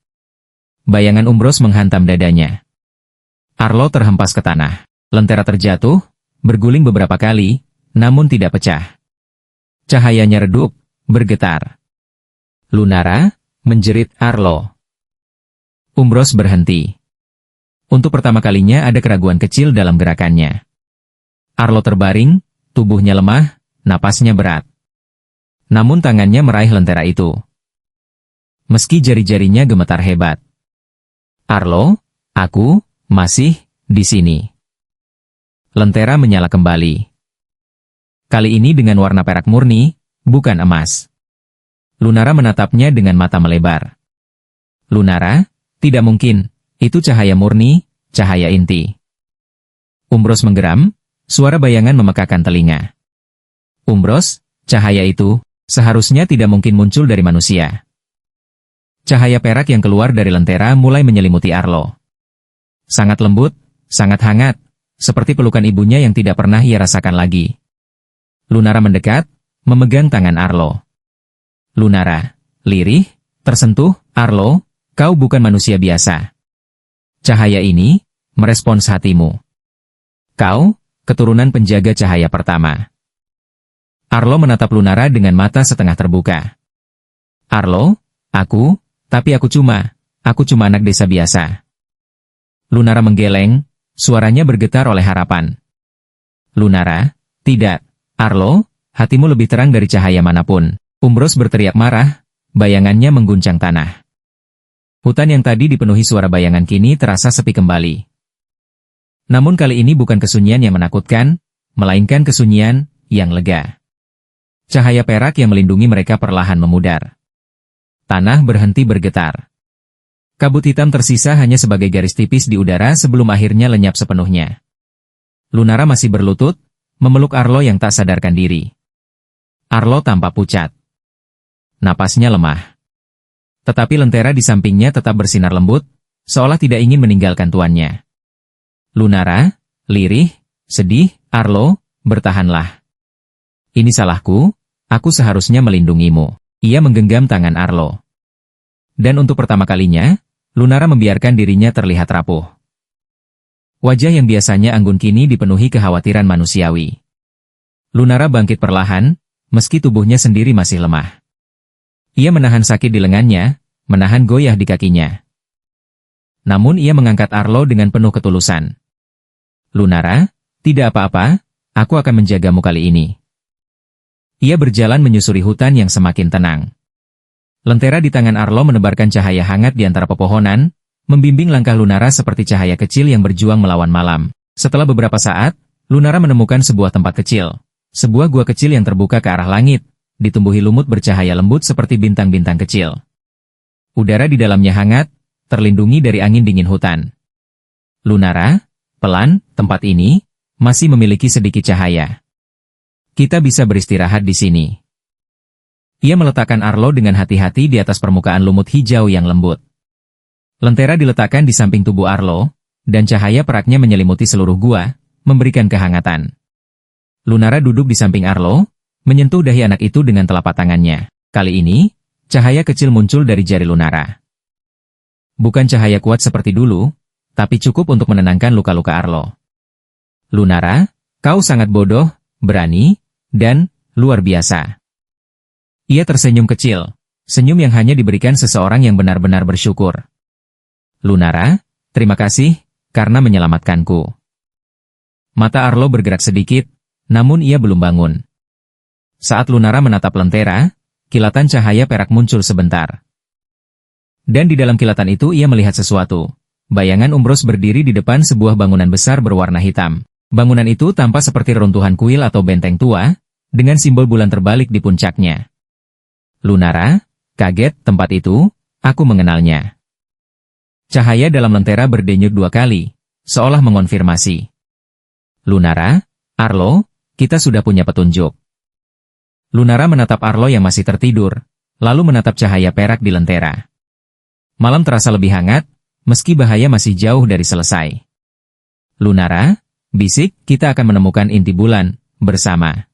Bayangan Umbros menghantam dadanya. Arlo terhempas ke tanah. Lentera terjatuh, berguling beberapa kali, namun tidak pecah. Cahayanya redup, bergetar. Lunara, menjerit Arlo. Umbros berhenti. Untuk pertama kalinya ada keraguan kecil dalam gerakannya. Arlo terbaring, tubuhnya lemah, napasnya berat. Namun tangannya meraih lentera itu. Meski jari-jarinya gemetar hebat. Arlo, aku masih di sini. Lentera menyala kembali. Kali ini dengan warna perak murni, bukan emas. Lunara menatapnya dengan mata melebar. Lunara, tidak mungkin, itu cahaya murni, cahaya inti. Umbros menggeram, suara bayangan memekakan telinga. Umbros, cahaya itu, seharusnya tidak mungkin muncul dari manusia. Cahaya perak yang keluar dari lentera mulai menyelimuti Arlo. Sangat lembut, sangat hangat, seperti pelukan ibunya yang tidak pernah ia rasakan lagi. Lunara mendekat, memegang tangan Arlo. Lunara, lirih, tersentuh, Arlo, kau bukan manusia biasa. Cahaya ini, merespons hatimu. Kau, keturunan penjaga cahaya pertama. Arlo menatap Lunara dengan mata setengah terbuka. Arlo, tapi aku cuma anak desa biasa. Lunara menggeleng, suaranya bergetar oleh harapan. Lunara, tidak, Arlo, hatimu lebih terang dari cahaya manapun. Umbros berteriak marah, bayangannya mengguncang tanah. Hutan yang tadi dipenuhi suara bayangan kini terasa sepi kembali. Namun kali ini bukan kesunyian yang menakutkan, melainkan kesunyian yang lega. Cahaya perak yang melindungi mereka perlahan memudar. Tanah berhenti bergetar. Kabut hitam tersisa hanya sebagai garis tipis di udara sebelum akhirnya lenyap sepenuhnya. Lunara masih berlutut, memeluk Arlo yang tak sadarkan diri. Arlo tampak pucat. Napasnya lemah. Tetapi lentera di sampingnya tetap bersinar lembut, seolah tidak ingin meninggalkan tuannya. Lunara, lirih, sedih, Arlo, bertahanlah. Ini salahku, aku seharusnya melindungimu. Ia menggenggam tangan Arlo. Dan untuk pertama kalinya, Lunara membiarkan dirinya terlihat rapuh. Wajah yang biasanya anggun kini dipenuhi kekhawatiran manusiawi. Lunara bangkit perlahan, meski tubuhnya sendiri masih lemah. Ia menahan sakit di lengannya, menahan goyah di kakinya. Namun ia mengangkat Arlo dengan penuh ketulusan. Lunara, tidak apa-apa, aku akan menjagamu kali ini. Ia berjalan menyusuri hutan yang semakin tenang. Lentera di tangan Arlo menebarkan cahaya hangat di antara pepohonan, membimbing langkah Lunara seperti cahaya kecil yang berjuang melawan malam. Setelah beberapa saat, Lunara menemukan sebuah tempat kecil. Sebuah gua kecil yang terbuka ke arah langit, ditumbuhi lumut bercahaya lembut seperti bintang-bintang kecil. Udara di dalamnya hangat, terlindungi dari angin dingin hutan. Lunara, pelan, tempat ini masih memiliki sedikit cahaya. Kita bisa beristirahat di sini. Ia meletakkan Arlo dengan hati-hati di atas permukaan lumut hijau yang lembut. Lentera diletakkan di samping tubuh Arlo, dan cahaya peraknya menyelimuti seluruh gua, memberikan kehangatan. Lunara duduk di samping Arlo, menyentuh dahi anak itu dengan telapak tangannya. Kali ini, cahaya kecil muncul dari jari Lunara. Bukan cahaya kuat seperti dulu, tapi cukup untuk menenangkan luka-luka Arlo. Lunara, kau sangat bodoh, berani, dan luar biasa. Ia tersenyum kecil, senyum yang hanya diberikan seseorang yang benar-benar bersyukur. Lunara, terima kasih, karena menyelamatkanku. Mata Arlo bergerak sedikit, namun ia belum bangun. Saat Lunara menatap lentera, kilatan cahaya perak muncul sebentar. Dan di dalam kilatan itu ia melihat sesuatu. Bayangan Umbros berdiri di depan sebuah bangunan besar berwarna hitam. Bangunan itu tampak seperti reruntuhan kuil atau benteng tua, dengan simbol bulan terbalik di puncaknya. Lunara, kaget, tempat itu, aku mengenalnya. Cahaya dalam lentera berdenyut 2 kali, seolah mengonfirmasi. Lunara, Arlo, kita sudah punya petunjuk. Lunara menatap Arlo yang masih tertidur, lalu menatap cahaya perak di lentera. Malam terasa lebih hangat, meski bahaya masih jauh dari selesai. Lunara, bisik, kita akan menemukan inti bulan, bersama.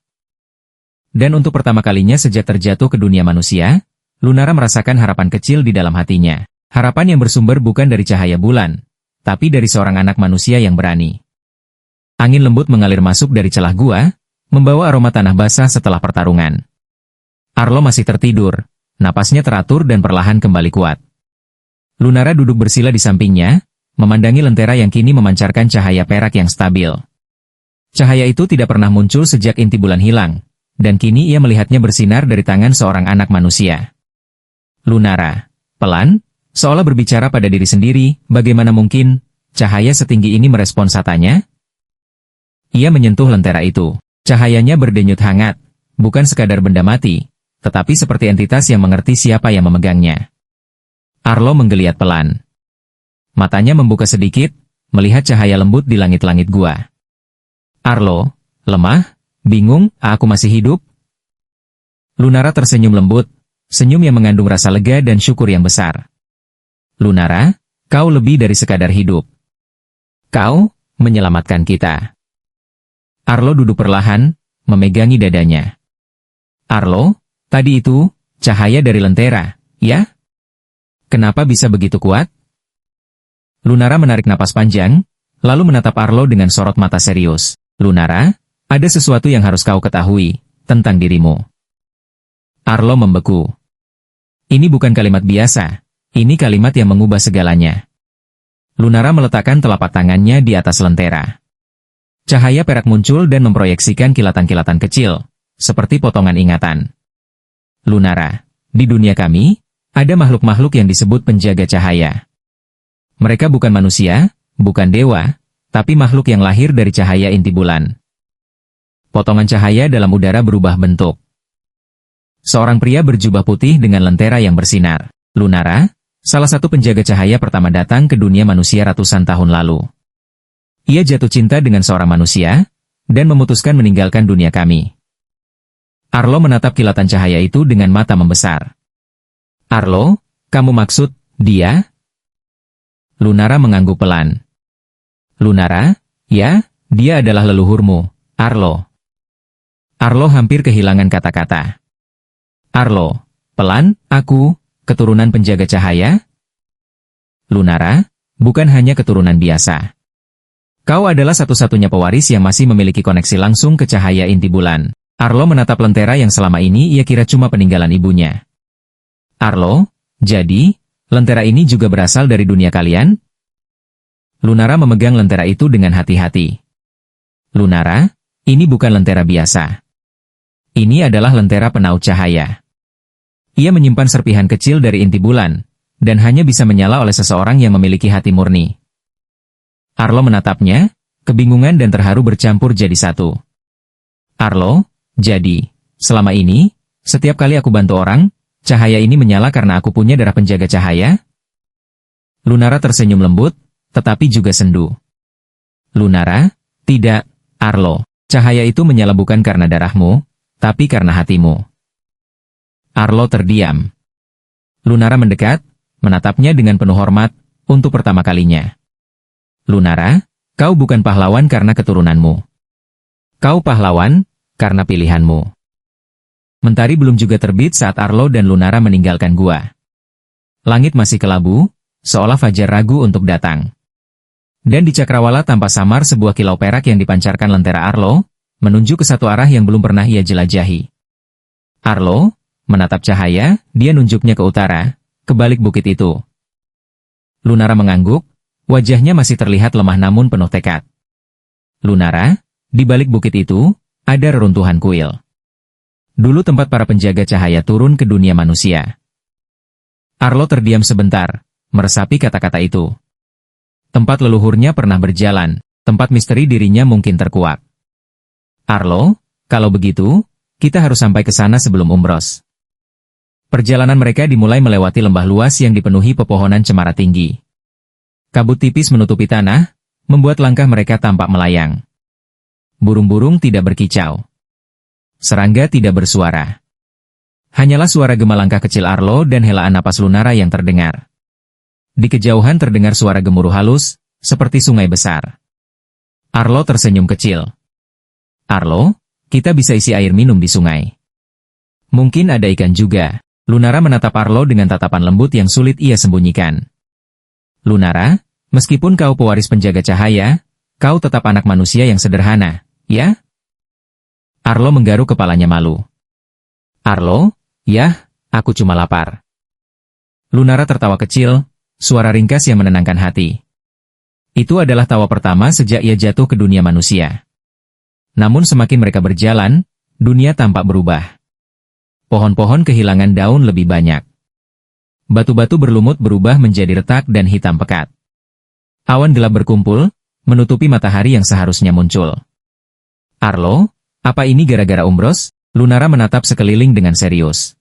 Dan untuk pertama kalinya sejak terjatuh ke dunia manusia, Lunara merasakan harapan kecil di dalam hatinya. Harapan yang bersumber bukan dari cahaya bulan, tapi dari seorang anak manusia yang berani. Angin lembut mengalir masuk dari celah gua, membawa aroma tanah basah setelah pertarungan. Arlo masih tertidur, napasnya teratur dan perlahan kembali kuat. Lunara duduk bersila di sampingnya, memandangi lentera yang kini memancarkan cahaya perak yang stabil. Cahaya itu tidak pernah muncul sejak inti bulan hilang, dan kini ia melihatnya bersinar dari tangan seorang anak manusia. Lunara, pelan, seolah berbicara pada diri sendiri, bagaimana mungkin, cahaya setinggi ini merespons tanya? Ia menyentuh lentera itu. Cahayanya berdenyut hangat, bukan sekadar benda mati, tetapi seperti entitas yang mengerti siapa yang memegangnya. Arlo menggeliat pelan. Matanya membuka sedikit, melihat cahaya lembut di langit-langit gua. Arlo, lemah, bingung, aku masih hidup? Lunara tersenyum lembut, senyum yang mengandung rasa lega dan syukur yang besar. Lunara, kau lebih dari sekadar hidup. Kau menyelamatkan kita. Arlo duduk perlahan, memegangi dadanya. Arlo, tadi itu, cahaya dari lentera, ya? Kenapa bisa begitu kuat? Lunara menarik napas panjang, lalu menatap Arlo dengan sorot mata serius. Lunara, ada sesuatu yang harus kau ketahui, tentang dirimu. Arlo membeku. Ini bukan kalimat biasa, ini kalimat yang mengubah segalanya. Lunara meletakkan telapak tangannya di atas lentera. Cahaya perak muncul dan memproyeksikan kilatan-kilatan kecil, seperti potongan ingatan. Lunara, di dunia kami, ada makhluk-makhluk yang disebut penjaga cahaya. Mereka bukan manusia, bukan dewa, tapi makhluk yang lahir dari cahaya inti bulan. Potongan cahaya dalam udara berubah bentuk. Seorang pria berjubah putih dengan lentera yang bersinar. Lunara, salah satu penjaga cahaya pertama datang ke dunia manusia ratusan tahun lalu. Ia jatuh cinta dengan seorang manusia, dan memutuskan meninggalkan dunia kami. Arlo menatap kilatan cahaya itu dengan mata membesar. Arlo, kamu maksud, dia? Lunara mengangguk pelan. Lunara, ya, dia adalah leluhurmu, Arlo. Arlo hampir kehilangan kata-kata. Arlo, pelan, aku, keturunan penjaga cahaya? Lunara, bukan hanya keturunan biasa. Kau adalah satu-satunya pewaris yang masih memiliki koneksi langsung ke cahaya inti bulan. Arlo menatap lentera yang selama ini ia kira cuma peninggalan ibunya. Arlo, jadi, lentera ini juga berasal dari dunia kalian? Lunara memegang lentera itu dengan hati-hati. Lunara, ini bukan lentera biasa. Ini adalah lentera penaut cahaya. Ia menyimpan serpihan kecil dari inti bulan, dan hanya bisa menyala oleh seseorang yang memiliki hati murni. Arlo menatapnya, kebingungan dan terharu bercampur jadi satu. Arlo, jadi, selama ini, setiap kali aku bantu orang, cahaya ini menyala karena aku punya darah penjaga cahaya? Lunara tersenyum lembut, tetapi juga sendu. Lunara, tidak, Arlo. Cahaya itu menyala bukan karena darahmu, tapi karena hatimu. Arlo terdiam. Lunara mendekat, menatapnya dengan penuh hormat, untuk pertama kalinya. Lunara, kau bukan pahlawan karena keturunanmu. Kau pahlawan, karena pilihanmu. Mentari belum juga terbit saat Arlo dan Lunara meninggalkan gua. Langit masih kelabu, seolah fajar ragu untuk datang. Dan di cakrawala tampak samar sebuah kilau perak yang dipancarkan lentera Arlo, menuju ke satu arah yang belum pernah ia jelajahi. Arlo, Menatap cahaya, dia nunjuknya ke utara, ke balik bukit itu. Lunara mengangguk, wajahnya masih terlihat lemah namun penuh tekad. Lunara, di balik bukit itu, ada reruntuhan kuil. Dulu tempat para penjaga cahaya turun ke dunia manusia. Arlo terdiam sebentar, meresapi kata-kata itu. Tempat leluhurnya pernah berjalan, tempat misteri dirinya mungkin terkuak. Arlo, kalau begitu, kita harus sampai ke sana sebelum Umbros. Perjalanan mereka dimulai melewati lembah luas yang dipenuhi pepohonan cemara tinggi. Kabut tipis menutupi tanah, membuat langkah mereka tampak melayang. Burung-burung tidak berkicau. Serangga tidak bersuara. Hanyalah suara gema langkah kecil Arlo dan helaan napas Lunara yang terdengar. Di kejauhan terdengar suara gemuruh halus, seperti sungai besar. Arlo tersenyum kecil. Arlo, kita bisa isi air minum di sungai. Mungkin ada ikan juga. Lunara menatap Arlo dengan tatapan lembut yang sulit ia sembunyikan. Lunara, meskipun kau pewaris penjaga cahaya, kau tetap anak manusia yang sederhana, ya? Arlo menggaruk kepalanya malu. Arlo, ya, aku cuma lapar. Lunara tertawa kecil, suara ringkas yang menenangkan hati. Itu adalah tawa pertama sejak ia jatuh ke dunia manusia. Namun semakin mereka berjalan, dunia tampak berubah. Pohon-pohon kehilangan daun lebih banyak. Batu-batu berlumut berubah menjadi retak dan hitam pekat. Awan gelap berkumpul, menutupi matahari yang seharusnya muncul. Arlo, apa ini gara-gara Umbros? Lunara menatap sekeliling dengan serius.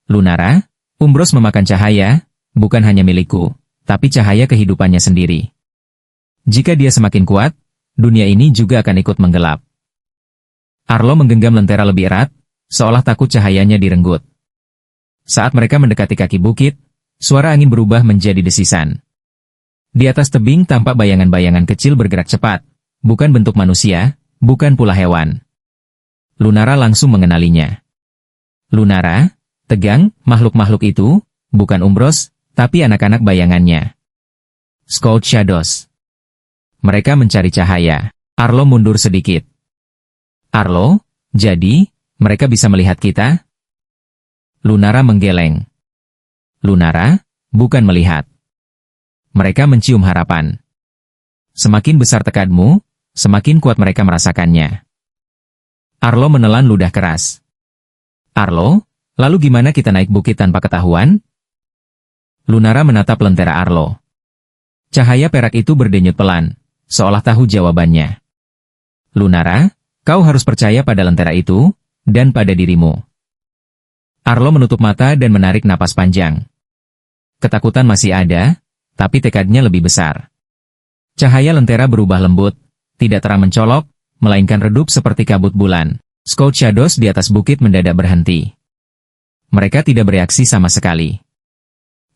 Lunara, Umbros memakan cahaya, bukan hanya milikku, tapi cahaya kehidupannya sendiri. Jika dia semakin kuat, dunia ini juga akan ikut menggelap. Arlo menggenggam lentera lebih erat, seolah takut cahayanya direnggut. Saat mereka mendekati kaki bukit, suara angin berubah menjadi desisan. Di atas tebing tampak bayangan-bayangan kecil bergerak cepat, bukan bentuk manusia, bukan pula hewan. Lunara langsung mengenalinya. Lunara, tegang, makhluk-makhluk itu, bukan Umbros, tapi anak-anak bayangannya. Scout Shadows. Mereka mencari cahaya. Arlo mundur sedikit. Arlo, jadi, mereka bisa melihat kita? Lunara menggeleng. Lunara, bukan melihat. Mereka mencium harapan. Semakin besar tekadmu, semakin kuat mereka merasakannya. Arlo menelan ludah keras. Arlo, lalu gimana kita naik bukit tanpa ketahuan? Lunara menatap lentera Arlo. Cahaya perak itu berdenyut pelan, seolah tahu jawabannya. Lunara, kau harus percaya pada lentera itu, dan pada dirimu. Arlo menutup mata dan menarik napas panjang. Ketakutan masih ada, tapi tekadnya lebih besar. Cahaya lentera berubah lembut, tidak terang mencolok, melainkan redup seperti kabut bulan. Scout Shadows di atas bukit mendadak berhenti. Mereka tidak bereaksi sama sekali.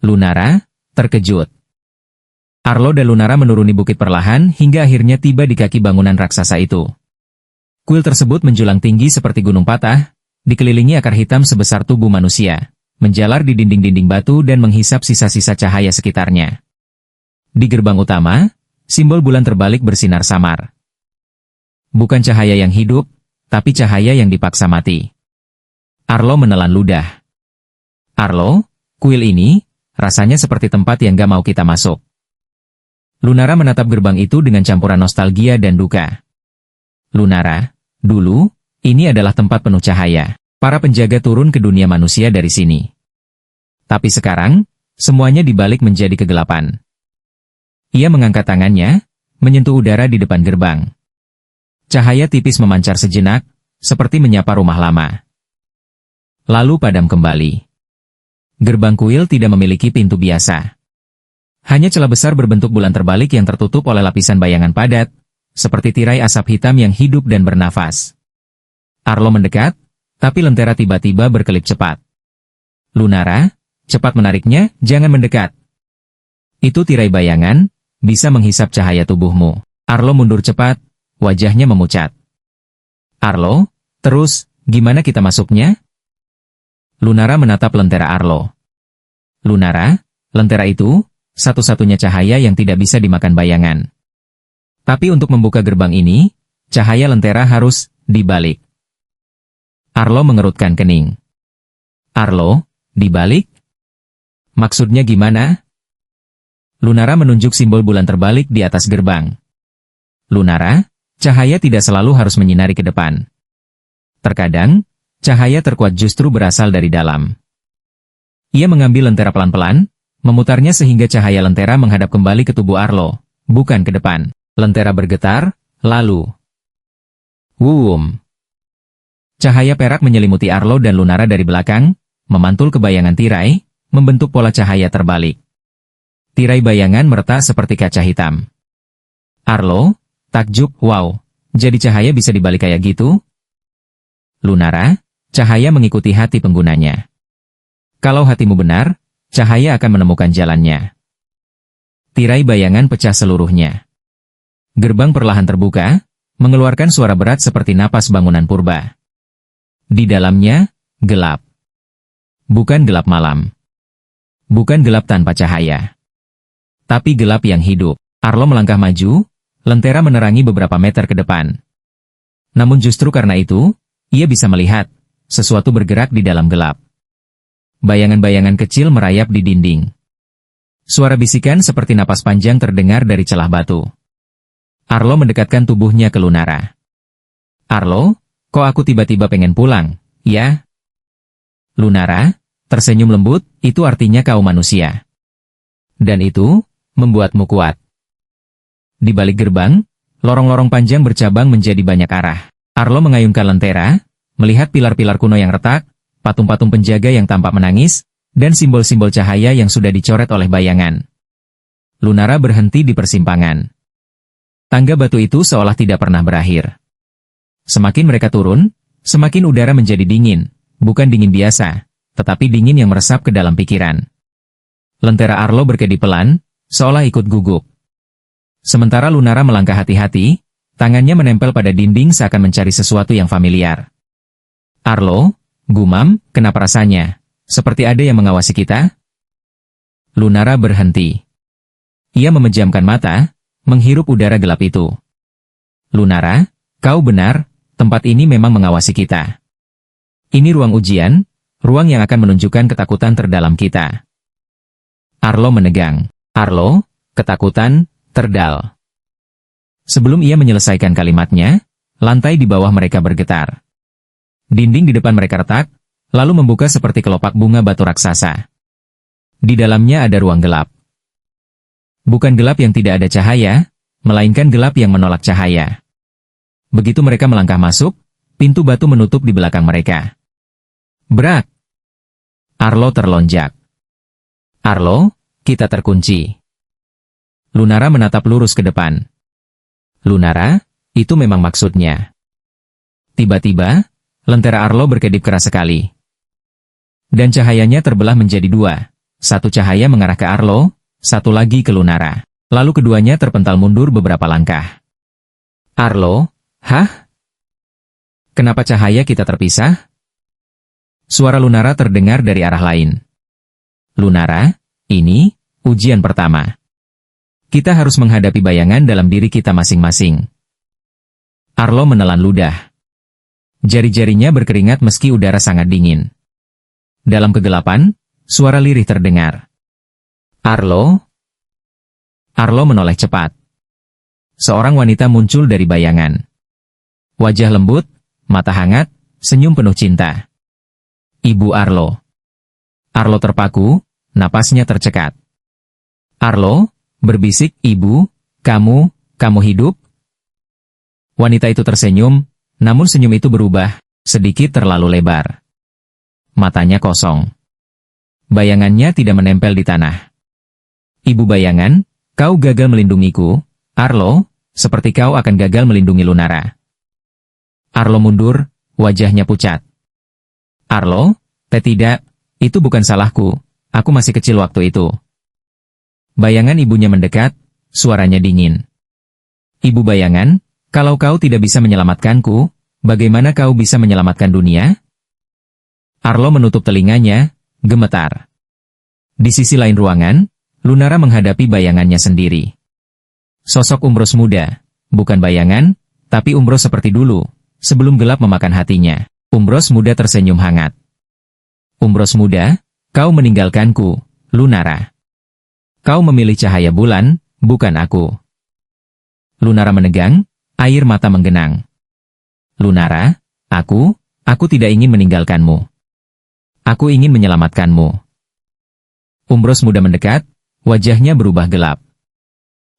Lunara, terkejut. Arlo dan Lunara menuruni bukit perlahan hingga akhirnya tiba di kaki bangunan raksasa itu. Kuil tersebut menjulang tinggi seperti gunung patah, dikelilingi akar hitam sebesar tubuh manusia, menjalar di dinding-dinding batu dan menghisap sisa-sisa cahaya sekitarnya. Di gerbang utama, simbol bulan terbalik bersinar samar. Bukan cahaya yang hidup, tapi cahaya yang dipaksa mati. Arlo menelan ludah. Arlo, kuil ini, rasanya seperti tempat yang gak mau kita masuk. Lunara menatap gerbang itu dengan campuran nostalgia dan duka. Lunara, dulu, ini adalah tempat penuh cahaya. Para penjaga turun ke dunia manusia dari sini. Tapi sekarang, semuanya dibalik menjadi kegelapan. Ia mengangkat tangannya, menyentuh udara di depan gerbang. Cahaya tipis memancar sejenak, seperti menyapa rumah lama. Lalu padam kembali. Gerbang kuil tidak memiliki pintu biasa. Hanya celah besar berbentuk bulan terbalik yang tertutup oleh lapisan bayangan padat, seperti tirai asap hitam yang hidup dan bernafas. Arlo mendekat, tapi lentera tiba-tiba berkelip cepat. Lunara, cepat menariknya, jangan mendekat. Itu tirai bayangan, bisa menghisap cahaya tubuhmu. Arlo mundur cepat, wajahnya memucat. Arlo, terus, gimana kita masuknya? Lunara menatap lentera Arlo. Lunara, lentera itu, satu-satunya cahaya yang tidak bisa dimakan bayangan. Tapi untuk membuka gerbang ini, cahaya lentera harus dibalik. Arlo mengerutkan kening. Arlo, dibalik? Maksudnya gimana? Lunara menunjuk simbol bulan terbalik di atas gerbang. Lunara, cahaya tidak selalu harus menyinari ke depan. Terkadang, cahaya terkuat justru berasal dari dalam. Ia mengambil lentera pelan-pelan, memutarnya sehingga cahaya lentera menghadap kembali ke tubuh Arlo, bukan ke depan. Lentera bergetar, lalu... Wum! Cahaya perak menyelimuti Arlo dan Lunara dari belakang, memantul ke bayangan tirai, membentuk pola cahaya terbalik. Tirai bayangan meretak seperti kaca hitam. Arlo, takjub, wow, jadi cahaya bisa dibalik kayak gitu? Lunara, cahaya mengikuti hati penggunanya. Kalau hatimu benar, cahaya akan menemukan jalannya. Tirai bayangan pecah seluruhnya. Gerbang perlahan terbuka, mengeluarkan suara berat seperti napas bangunan purba. Di dalamnya, gelap. Bukan gelap malam. Bukan gelap tanpa cahaya. Tapi gelap yang hidup. Arlo melangkah maju, lentera menerangi beberapa meter ke depan. Namun justru karena itu, ia bisa melihat sesuatu bergerak di dalam gelap. Bayangan-bayangan kecil merayap di dinding. Suara bisikan seperti napas panjang terdengar dari celah batu. Arlo mendekatkan tubuhnya ke Lunara. Arlo, kok aku tiba-tiba pengen pulang, ya? Lunara, tersenyum lembut, itu artinya kau manusia. Dan itu, membuatmu kuat. Di balik gerbang, lorong-lorong panjang bercabang menjadi banyak arah. Arlo mengayunkan lentera, melihat pilar-pilar kuno yang retak, patung-patung penjaga yang tampak menangis, dan simbol-simbol cahaya yang sudah dicoret oleh bayangan. Lunara berhenti di persimpangan. Tangga batu itu seolah tidak pernah berakhir. Semakin mereka turun, semakin udara menjadi dingin, bukan dingin biasa, tetapi dingin yang meresap ke dalam pikiran. Lentera Arlo berkedip pelan, seolah ikut gugup. Sementara Lunara melangkah hati-hati, tangannya menempel pada dinding seakan mencari sesuatu yang familiar. Arlo, gumam, kenapa rasanya? Seperti ada yang mengawasi kita? Lunara berhenti. Ia memejamkan mata, menghirup udara gelap itu. Lunara, kau benar, tempat ini memang mengawasi kita. Ini ruang ujian, ruang yang akan menunjukkan ketakutan terdalam kita. Arlo menegang. Arlo, ketakutan, terdal. Sebelum ia menyelesaikan kalimatnya, lantai di bawah mereka bergetar. Dinding di depan mereka retak, lalu membuka seperti kelopak bunga batu raksasa. Di dalamnya ada ruang gelap. Bukan gelap yang tidak ada cahaya, melainkan gelap yang menolak cahaya. Begitu mereka melangkah masuk, pintu batu menutup di belakang mereka. Brak! Arlo terlonjak. Arlo, kita terkunci. Lunara menatap lurus ke depan. Lunara, itu memang maksudnya. Tiba-tiba, lentera Arlo berkedip keras sekali. Dan cahayanya terbelah menjadi dua. Satu cahaya mengarah ke Arlo, satu lagi ke Lunara. Lalu keduanya terpental mundur beberapa langkah. Arlo, hah? Kenapa cahaya kita terpisah? Suara Lunara terdengar dari arah lain. Lunara, ini ujian pertama. Kita harus menghadapi bayangan dalam diri kita masing-masing. Arlo menelan ludah. Jari-jarinya berkeringat meski udara sangat dingin. Dalam kegelapan, suara lirih terdengar. Arlo? Arlo menoleh cepat. Seorang wanita muncul dari bayangan. Wajah lembut, mata hangat, senyum penuh cinta. Ibu Arlo. Arlo terpaku, napasnya tercekat. Arlo, berbisik, ibu, kamu hidup? Wanita itu tersenyum, namun senyum itu berubah, sedikit terlalu lebar. Matanya kosong. Bayangannya tidak menempel di tanah. Ibu bayangan, kau gagal melindungiku, Arlo, seperti kau akan gagal melindungi Lunara. Arlo mundur, wajahnya pucat. Arlo, tidak, itu bukan salahku, aku masih kecil waktu itu. Bayangan ibunya mendekat, suaranya dingin. Ibu bayangan, kalau kau tidak bisa menyelamatkanku, bagaimana kau bisa menyelamatkan dunia? Arlo menutup telinganya, gemetar. Di sisi lain ruangan, Lunara menghadapi bayangannya sendiri. Sosok Umbros muda, bukan bayangan, tapi Umbros seperti dulu, sebelum gelap memakan hatinya. Umbros muda tersenyum hangat. Umbros muda, kau meninggalkanku, Lunara. Kau memilih cahaya bulan, bukan aku. Lunara menegang, air mata menggenang. Lunara, aku tidak ingin meninggalkanmu. Aku ingin menyelamatkanmu. Umbros muda mendekat, wajahnya berubah gelap.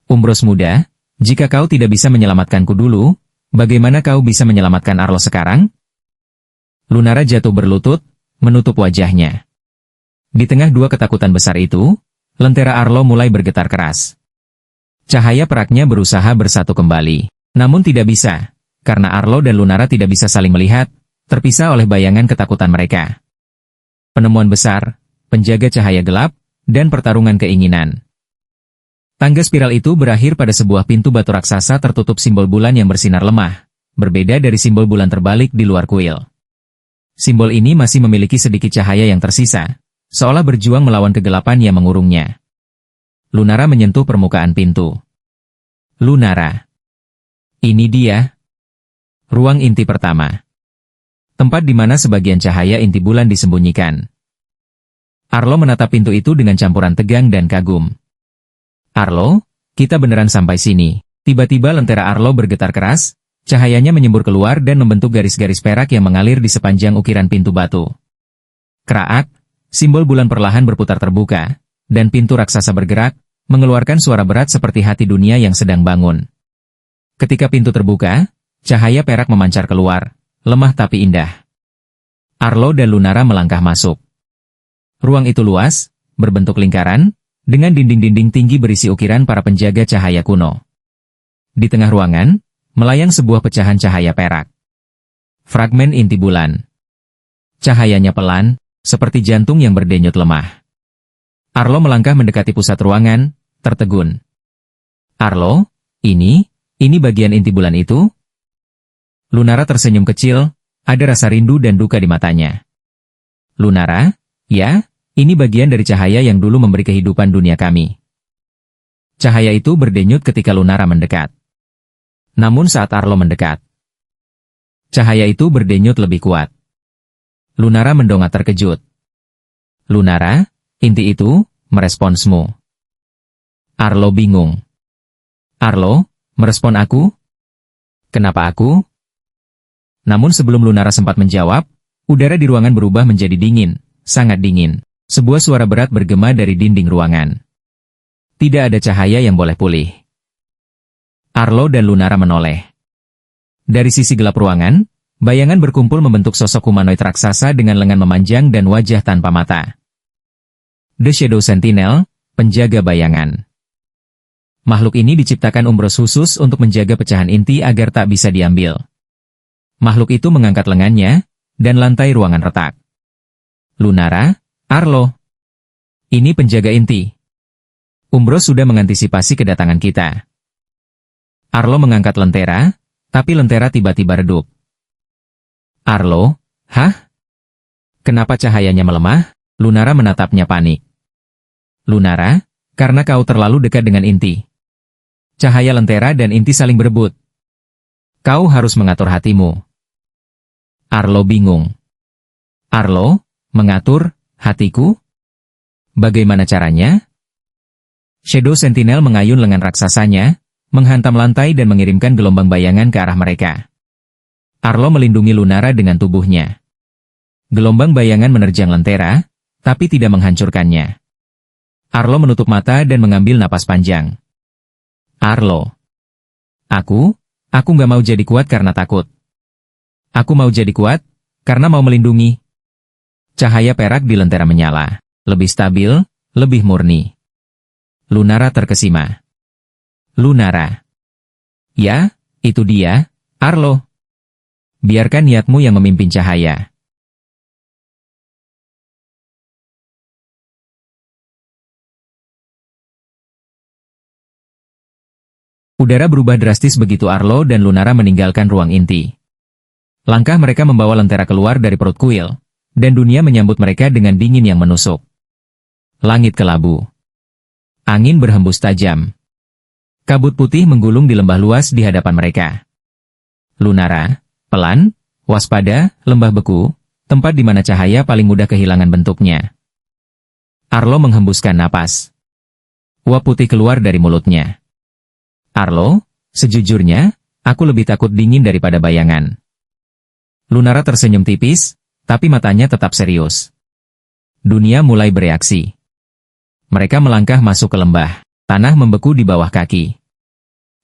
Umbros muda, jika kau tidak bisa menyelamatkanku dulu, bagaimana kau bisa menyelamatkan Arlo sekarang? Lunara jatuh berlutut, menutup wajahnya. Di tengah dua ketakutan besar itu, lentera Arlo mulai bergetar keras. Cahaya peraknya berusaha bersatu kembali, namun tidak bisa, karena Arlo dan Lunara tidak bisa saling melihat, terpisah oleh bayangan ketakutan mereka. Penemuan besar, penjaga cahaya gelap, dan pertarungan keinginan. Tangga spiral itu berakhir pada sebuah pintu batu raksasa tertutup simbol bulan yang bersinar lemah, berbeda dari simbol bulan terbalik di luar kuil. Simbol ini masih memiliki sedikit cahaya yang tersisa, seolah berjuang melawan kegelapan yang mengurungnya. Lunara menyentuh permukaan pintu. Lunara. Ini dia. Ruang inti pertama. Tempat di mana sebagian cahaya inti bulan disembunyikan. Arlo menatap pintu itu dengan campuran tegang dan kagum. Arlo, kita beneran sampai sini. Tiba-tiba lentera Arlo bergetar keras, cahayanya menyembur keluar dan membentuk garis-garis perak yang mengalir di sepanjang ukiran pintu batu. Kraak, simbol bulan perlahan berputar terbuka, dan pintu raksasa bergerak, mengeluarkan suara berat seperti hati dunia yang sedang bangun. Ketika pintu terbuka, cahaya perak memancar keluar, lemah tapi indah. Arlo dan Lunara melangkah masuk. Ruang itu luas, berbentuk lingkaran, dengan dinding-dinding tinggi berisi ukiran para penjaga cahaya kuno. Di tengah ruangan, melayang sebuah pecahan cahaya perak. Fragmen inti bulan. Cahayanya pelan, seperti jantung yang berdenyut lemah. Arlo melangkah mendekati pusat ruangan, tertegun. Arlo, ini bagian inti bulan itu? Lunara tersenyum kecil, ada rasa rindu dan duka di matanya. Lunara, ya? Ini bagian dari cahaya yang dulu memberi kehidupan dunia kami. Cahaya itu berdenyut ketika Lunara mendekat. Namun saat Arlo mendekat, cahaya itu berdenyut lebih kuat. Lunara mendongak terkejut. Lunara, inti itu, meresponsmu. Arlo bingung. Arlo, merespon aku? Kenapa aku? Namun sebelum Lunara sempat menjawab, udara di ruangan berubah menjadi dingin, sangat dingin. Sebuah suara berat bergema dari dinding ruangan. Tidak ada cahaya yang boleh pulih. Arlo dan Lunara menoleh. Dari sisi gelap ruangan, bayangan berkumpul membentuk sosok humanoid raksasa dengan lengan memanjang dan wajah tanpa mata. The Shadow Sentinel, penjaga bayangan. Makhluk ini diciptakan Umbros khusus untuk menjaga pecahan inti agar tak bisa diambil. Makhluk itu mengangkat lengannya, dan lantai ruangan retak. Lunara, Arlo. Ini penjaga inti. Umbros sudah mengantisipasi kedatangan kita. Arlo mengangkat lentera, tapi lentera tiba-tiba redup. Arlo, hah? Kenapa cahayanya melemah? Lunara menatapnya panik. Lunara, karena kau terlalu dekat dengan inti. Cahaya lentera dan inti saling berebut. Kau harus mengatur hatimu. Arlo bingung. Arlo, mengatur hatiku? Bagaimana caranya? Shadow Sentinel mengayun lengan raksasanya, menghantam lantai dan mengirimkan gelombang bayangan ke arah mereka. Arlo melindungi Lunara dengan tubuhnya. Gelombang bayangan menerjang lentera, tapi tidak menghancurkannya. Arlo menutup mata dan mengambil napas panjang. Arlo. Aku nggak mau jadi kuat karena takut. Aku mau jadi kuat, karena mau melindungi. Cahaya perak di lentera menyala, lebih stabil, lebih murni. Lunara terkesima. Lunara. Ya, itu dia, Arlo. Biarkan niatmu yang memimpin cahaya. Udara berubah drastis begitu Arlo dan Lunara meninggalkan ruang inti. Langkah mereka membawa lentera keluar dari perut kuil, dan dunia menyambut mereka dengan dingin yang menusuk. Langit kelabu. Angin berhembus tajam. Kabut putih menggulung di lembah luas di hadapan mereka. Lunara, pelan, waspada, lembah beku, tempat di mana cahaya paling mudah kehilangan bentuknya. Arlo menghembuskan napas. Uap putih keluar dari mulutnya. Arlo, sejujurnya, aku lebih takut dingin daripada bayangan. Lunara tersenyum tipis, tapi matanya tetap serius. Dunia mulai bereaksi. Mereka melangkah masuk ke lembah. Tanah membeku di bawah kaki.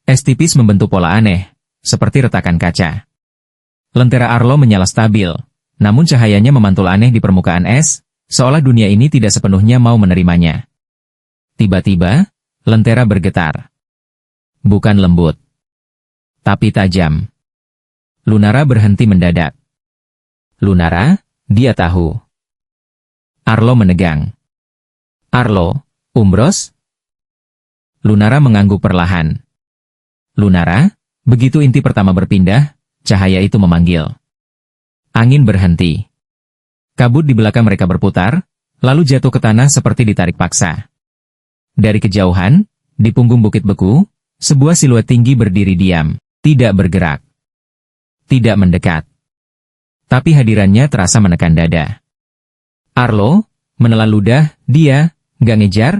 Es tipis membentuk pola aneh, seperti retakan kaca. Lentera Arlo menyala stabil, namun cahayanya memantul aneh di permukaan es, seolah dunia ini tidak sepenuhnya mau menerimanya. Tiba-tiba, lentera bergetar. Bukan lembut, tapi tajam. Lunara berhenti mendadak. Lunara, dia tahu. Arlo menegang. Arlo, Umbros? Lunara mengangguk perlahan. Lunara, begitu inti pertama berpindah, cahaya itu memanggil. Angin berhenti. Kabut di belakang mereka berputar, lalu jatuh ke tanah seperti ditarik paksa. Dari kejauhan, di punggung bukit beku, sebuah siluet tinggi berdiri diam, tidak bergerak. Tidak mendekat. Tapi hadirannya terasa menekan dada. Arlo, menelan ludah, dia, gak ngejar?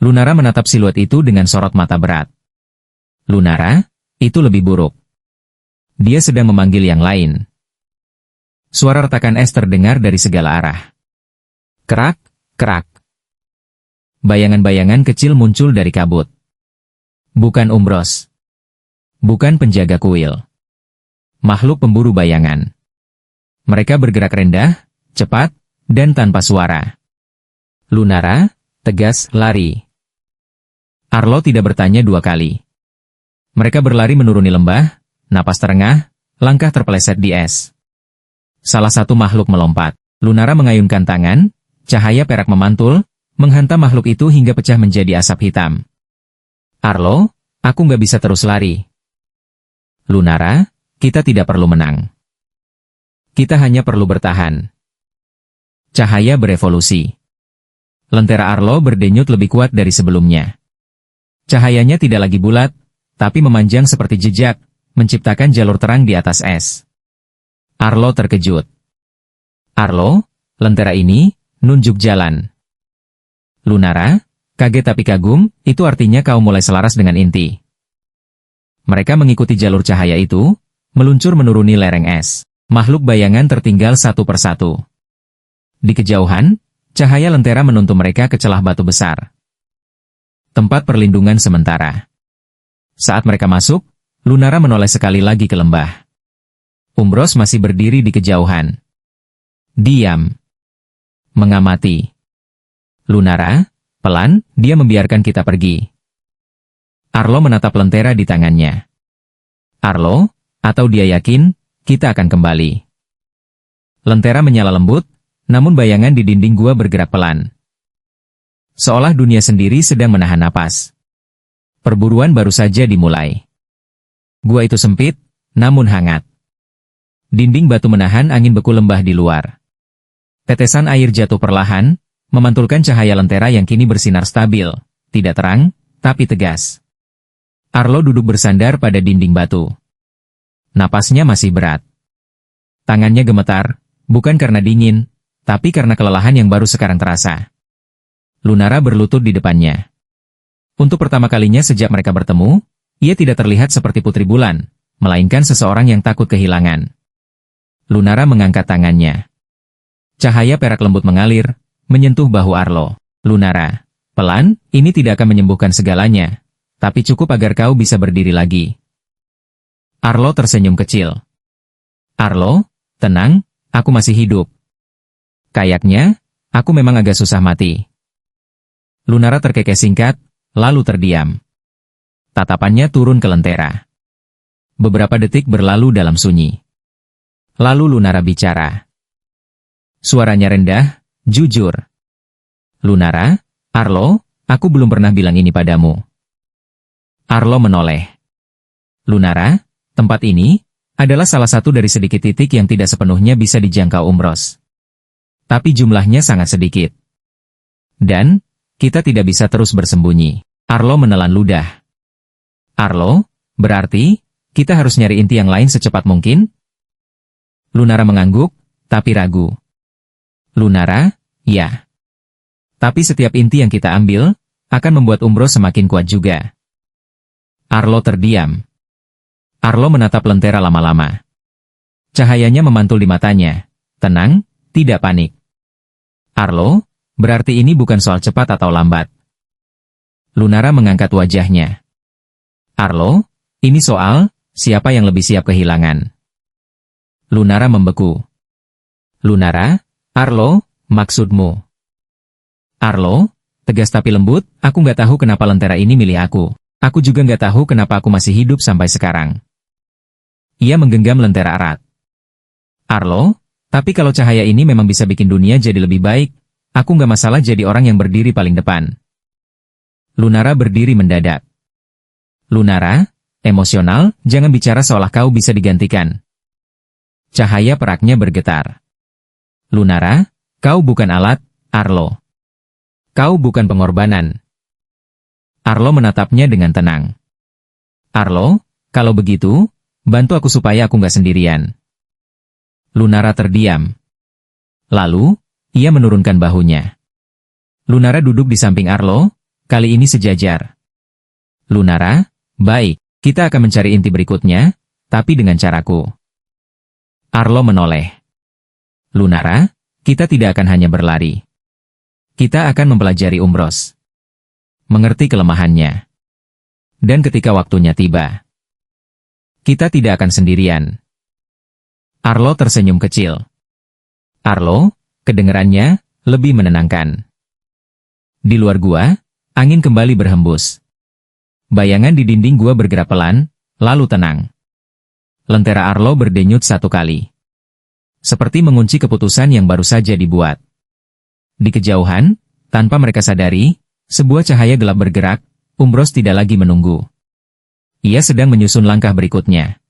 Lunara menatap siluet itu dengan sorot mata berat. Lunara, itu lebih buruk. Dia sedang memanggil yang lain. Suara retakan es terdengar dari segala arah. Kerak, kerak. Bayangan-bayangan kecil muncul dari kabut. Bukan Umbros. Bukan penjaga kuil. Makhluk pemburu bayangan. Mereka bergerak rendah, cepat, dan tanpa suara. Lunara, tegas, lari. Arlo tidak bertanya dua kali. Mereka berlari menuruni lembah, napas terengah, langkah terpeleset di es. Salah satu makhluk melompat. Lunara mengayunkan tangan, cahaya perak memantul, menghantam makhluk itu hingga pecah menjadi asap hitam. Arlo, aku nggak bisa terus lari. Lunara, kita tidak perlu menang. Kita hanya perlu bertahan. Cahaya berevolusi. Lentera Arlo berdenyut lebih kuat dari sebelumnya. Cahayanya tidak lagi bulat, tapi memanjang seperti jejak, menciptakan jalur terang di atas es. Arlo terkejut. Arlo, lentera ini, nunjuk jalan. Lunara, kaget tapi kagum, itu artinya kau mulai selaras dengan inti. Mereka mengikuti jalur cahaya itu, meluncur menuruni lereng es. Makhluk bayangan tertinggal satu persatu. Di kejauhan, cahaya lentera menuntun mereka ke celah batu besar. Tempat perlindungan sementara. Saat mereka masuk, Lunara menoleh sekali lagi ke lembah. Umbros masih berdiri di kejauhan. Diam. Mengamati. Lunara, pelan, dia membiarkan kita pergi. Arlo menatap lentera di tangannya. Arlo, atau dia yakin, kita akan kembali. Lentera menyala lembut, namun bayangan di dinding gua bergerak pelan. Seolah dunia sendiri sedang menahan napas. Perburuan baru saja dimulai. Gua itu sempit, namun hangat. Dinding batu menahan angin beku lembah di luar. Tetesan air jatuh perlahan, memantulkan cahaya lentera yang kini bersinar stabil, tidak terang, tapi tegas. Arlo duduk bersandar pada dinding batu. Napasnya masih berat. Tangannya gemetar, bukan karena dingin, tapi karena kelelahan yang baru sekarang terasa. Lunara berlutut di depannya. Untuk pertama kalinya sejak mereka bertemu, ia tidak terlihat seperti Putri Bulan, melainkan seseorang yang takut kehilangan. Lunara mengangkat tangannya. Cahaya perak lembut mengalir, menyentuh bahu Arlo. Lunara, pelan, ini tidak akan menyembuhkan segalanya, tapi cukup agar kau bisa berdiri lagi. Arlo tersenyum kecil. Arlo, tenang, aku masih hidup. Kayaknya, aku memang agak susah mati. Lunara terkekeh singkat, lalu terdiam. Tatapannya turun ke lentera. Beberapa detik berlalu dalam sunyi. Lalu Lunara bicara. Suaranya rendah, jujur. Lunara, Arlo, aku belum pernah bilang ini padamu. Arlo menoleh. Lunara, tempat ini adalah salah satu dari sedikit titik yang tidak sepenuhnya bisa dijangkau Umbros. Tapi jumlahnya sangat sedikit. Dan, kita tidak bisa terus bersembunyi. Arlo menelan ludah. Arlo, berarti, kita harus nyari inti yang lain secepat mungkin? Lunara mengangguk, tapi ragu. Lunara, ya. Tapi setiap inti yang kita ambil, akan membuat Umbros semakin kuat juga. Arlo terdiam. Arlo menatap lentera lama-lama. Cahayanya memantul di matanya. Tenang, tidak panik. Arlo, berarti ini bukan soal cepat atau lambat. Lunara mengangkat wajahnya. Arlo, ini soal, siapa yang lebih siap kehilangan. Lunara membeku. Lunara, Arlo, maksudmu? Arlo, tegas tapi lembut, aku nggak tahu kenapa lentera ini milih aku. Aku juga nggak tahu kenapa aku masih hidup sampai sekarang. Ia menggenggam lentera erat. Arlo, tapi kalau cahaya ini memang bisa bikin dunia jadi lebih baik, aku nggak masalah jadi orang yang berdiri paling depan. Lunara berdiri mendadak. Lunara, emosional, jangan bicara seolah kau bisa digantikan. Cahaya peraknya bergetar. Lunara, kau bukan alat, Arlo. Kau bukan pengorbanan. Arlo menatapnya dengan tenang. Arlo, kalau begitu, bantu aku supaya aku nggak sendirian. Lunara terdiam. Lalu, ia menurunkan bahunya. Lunara duduk di samping Arlo, kali ini sejajar. Lunara, baik, kita akan mencari inti berikutnya, tapi dengan caraku. Arlo menoleh. Lunara, kita tidak akan hanya berlari. Kita akan mempelajari Umbros. Mengerti kelemahannya. Dan ketika waktunya tiba, kita tidak akan sendirian. Arlo tersenyum kecil. Arlo, kedengarannya, lebih menenangkan. Di luar gua, angin kembali berhembus. Bayangan di dinding gua bergerak pelan, lalu tenang. Lentera Arlo berdenyut satu kali. Seperti mengunci keputusan yang baru saja dibuat. Di kejauhan, tanpa mereka sadari, sebuah cahaya gelap bergerak, Umbros tidak lagi menunggu. Ia sedang menyusun langkah berikutnya.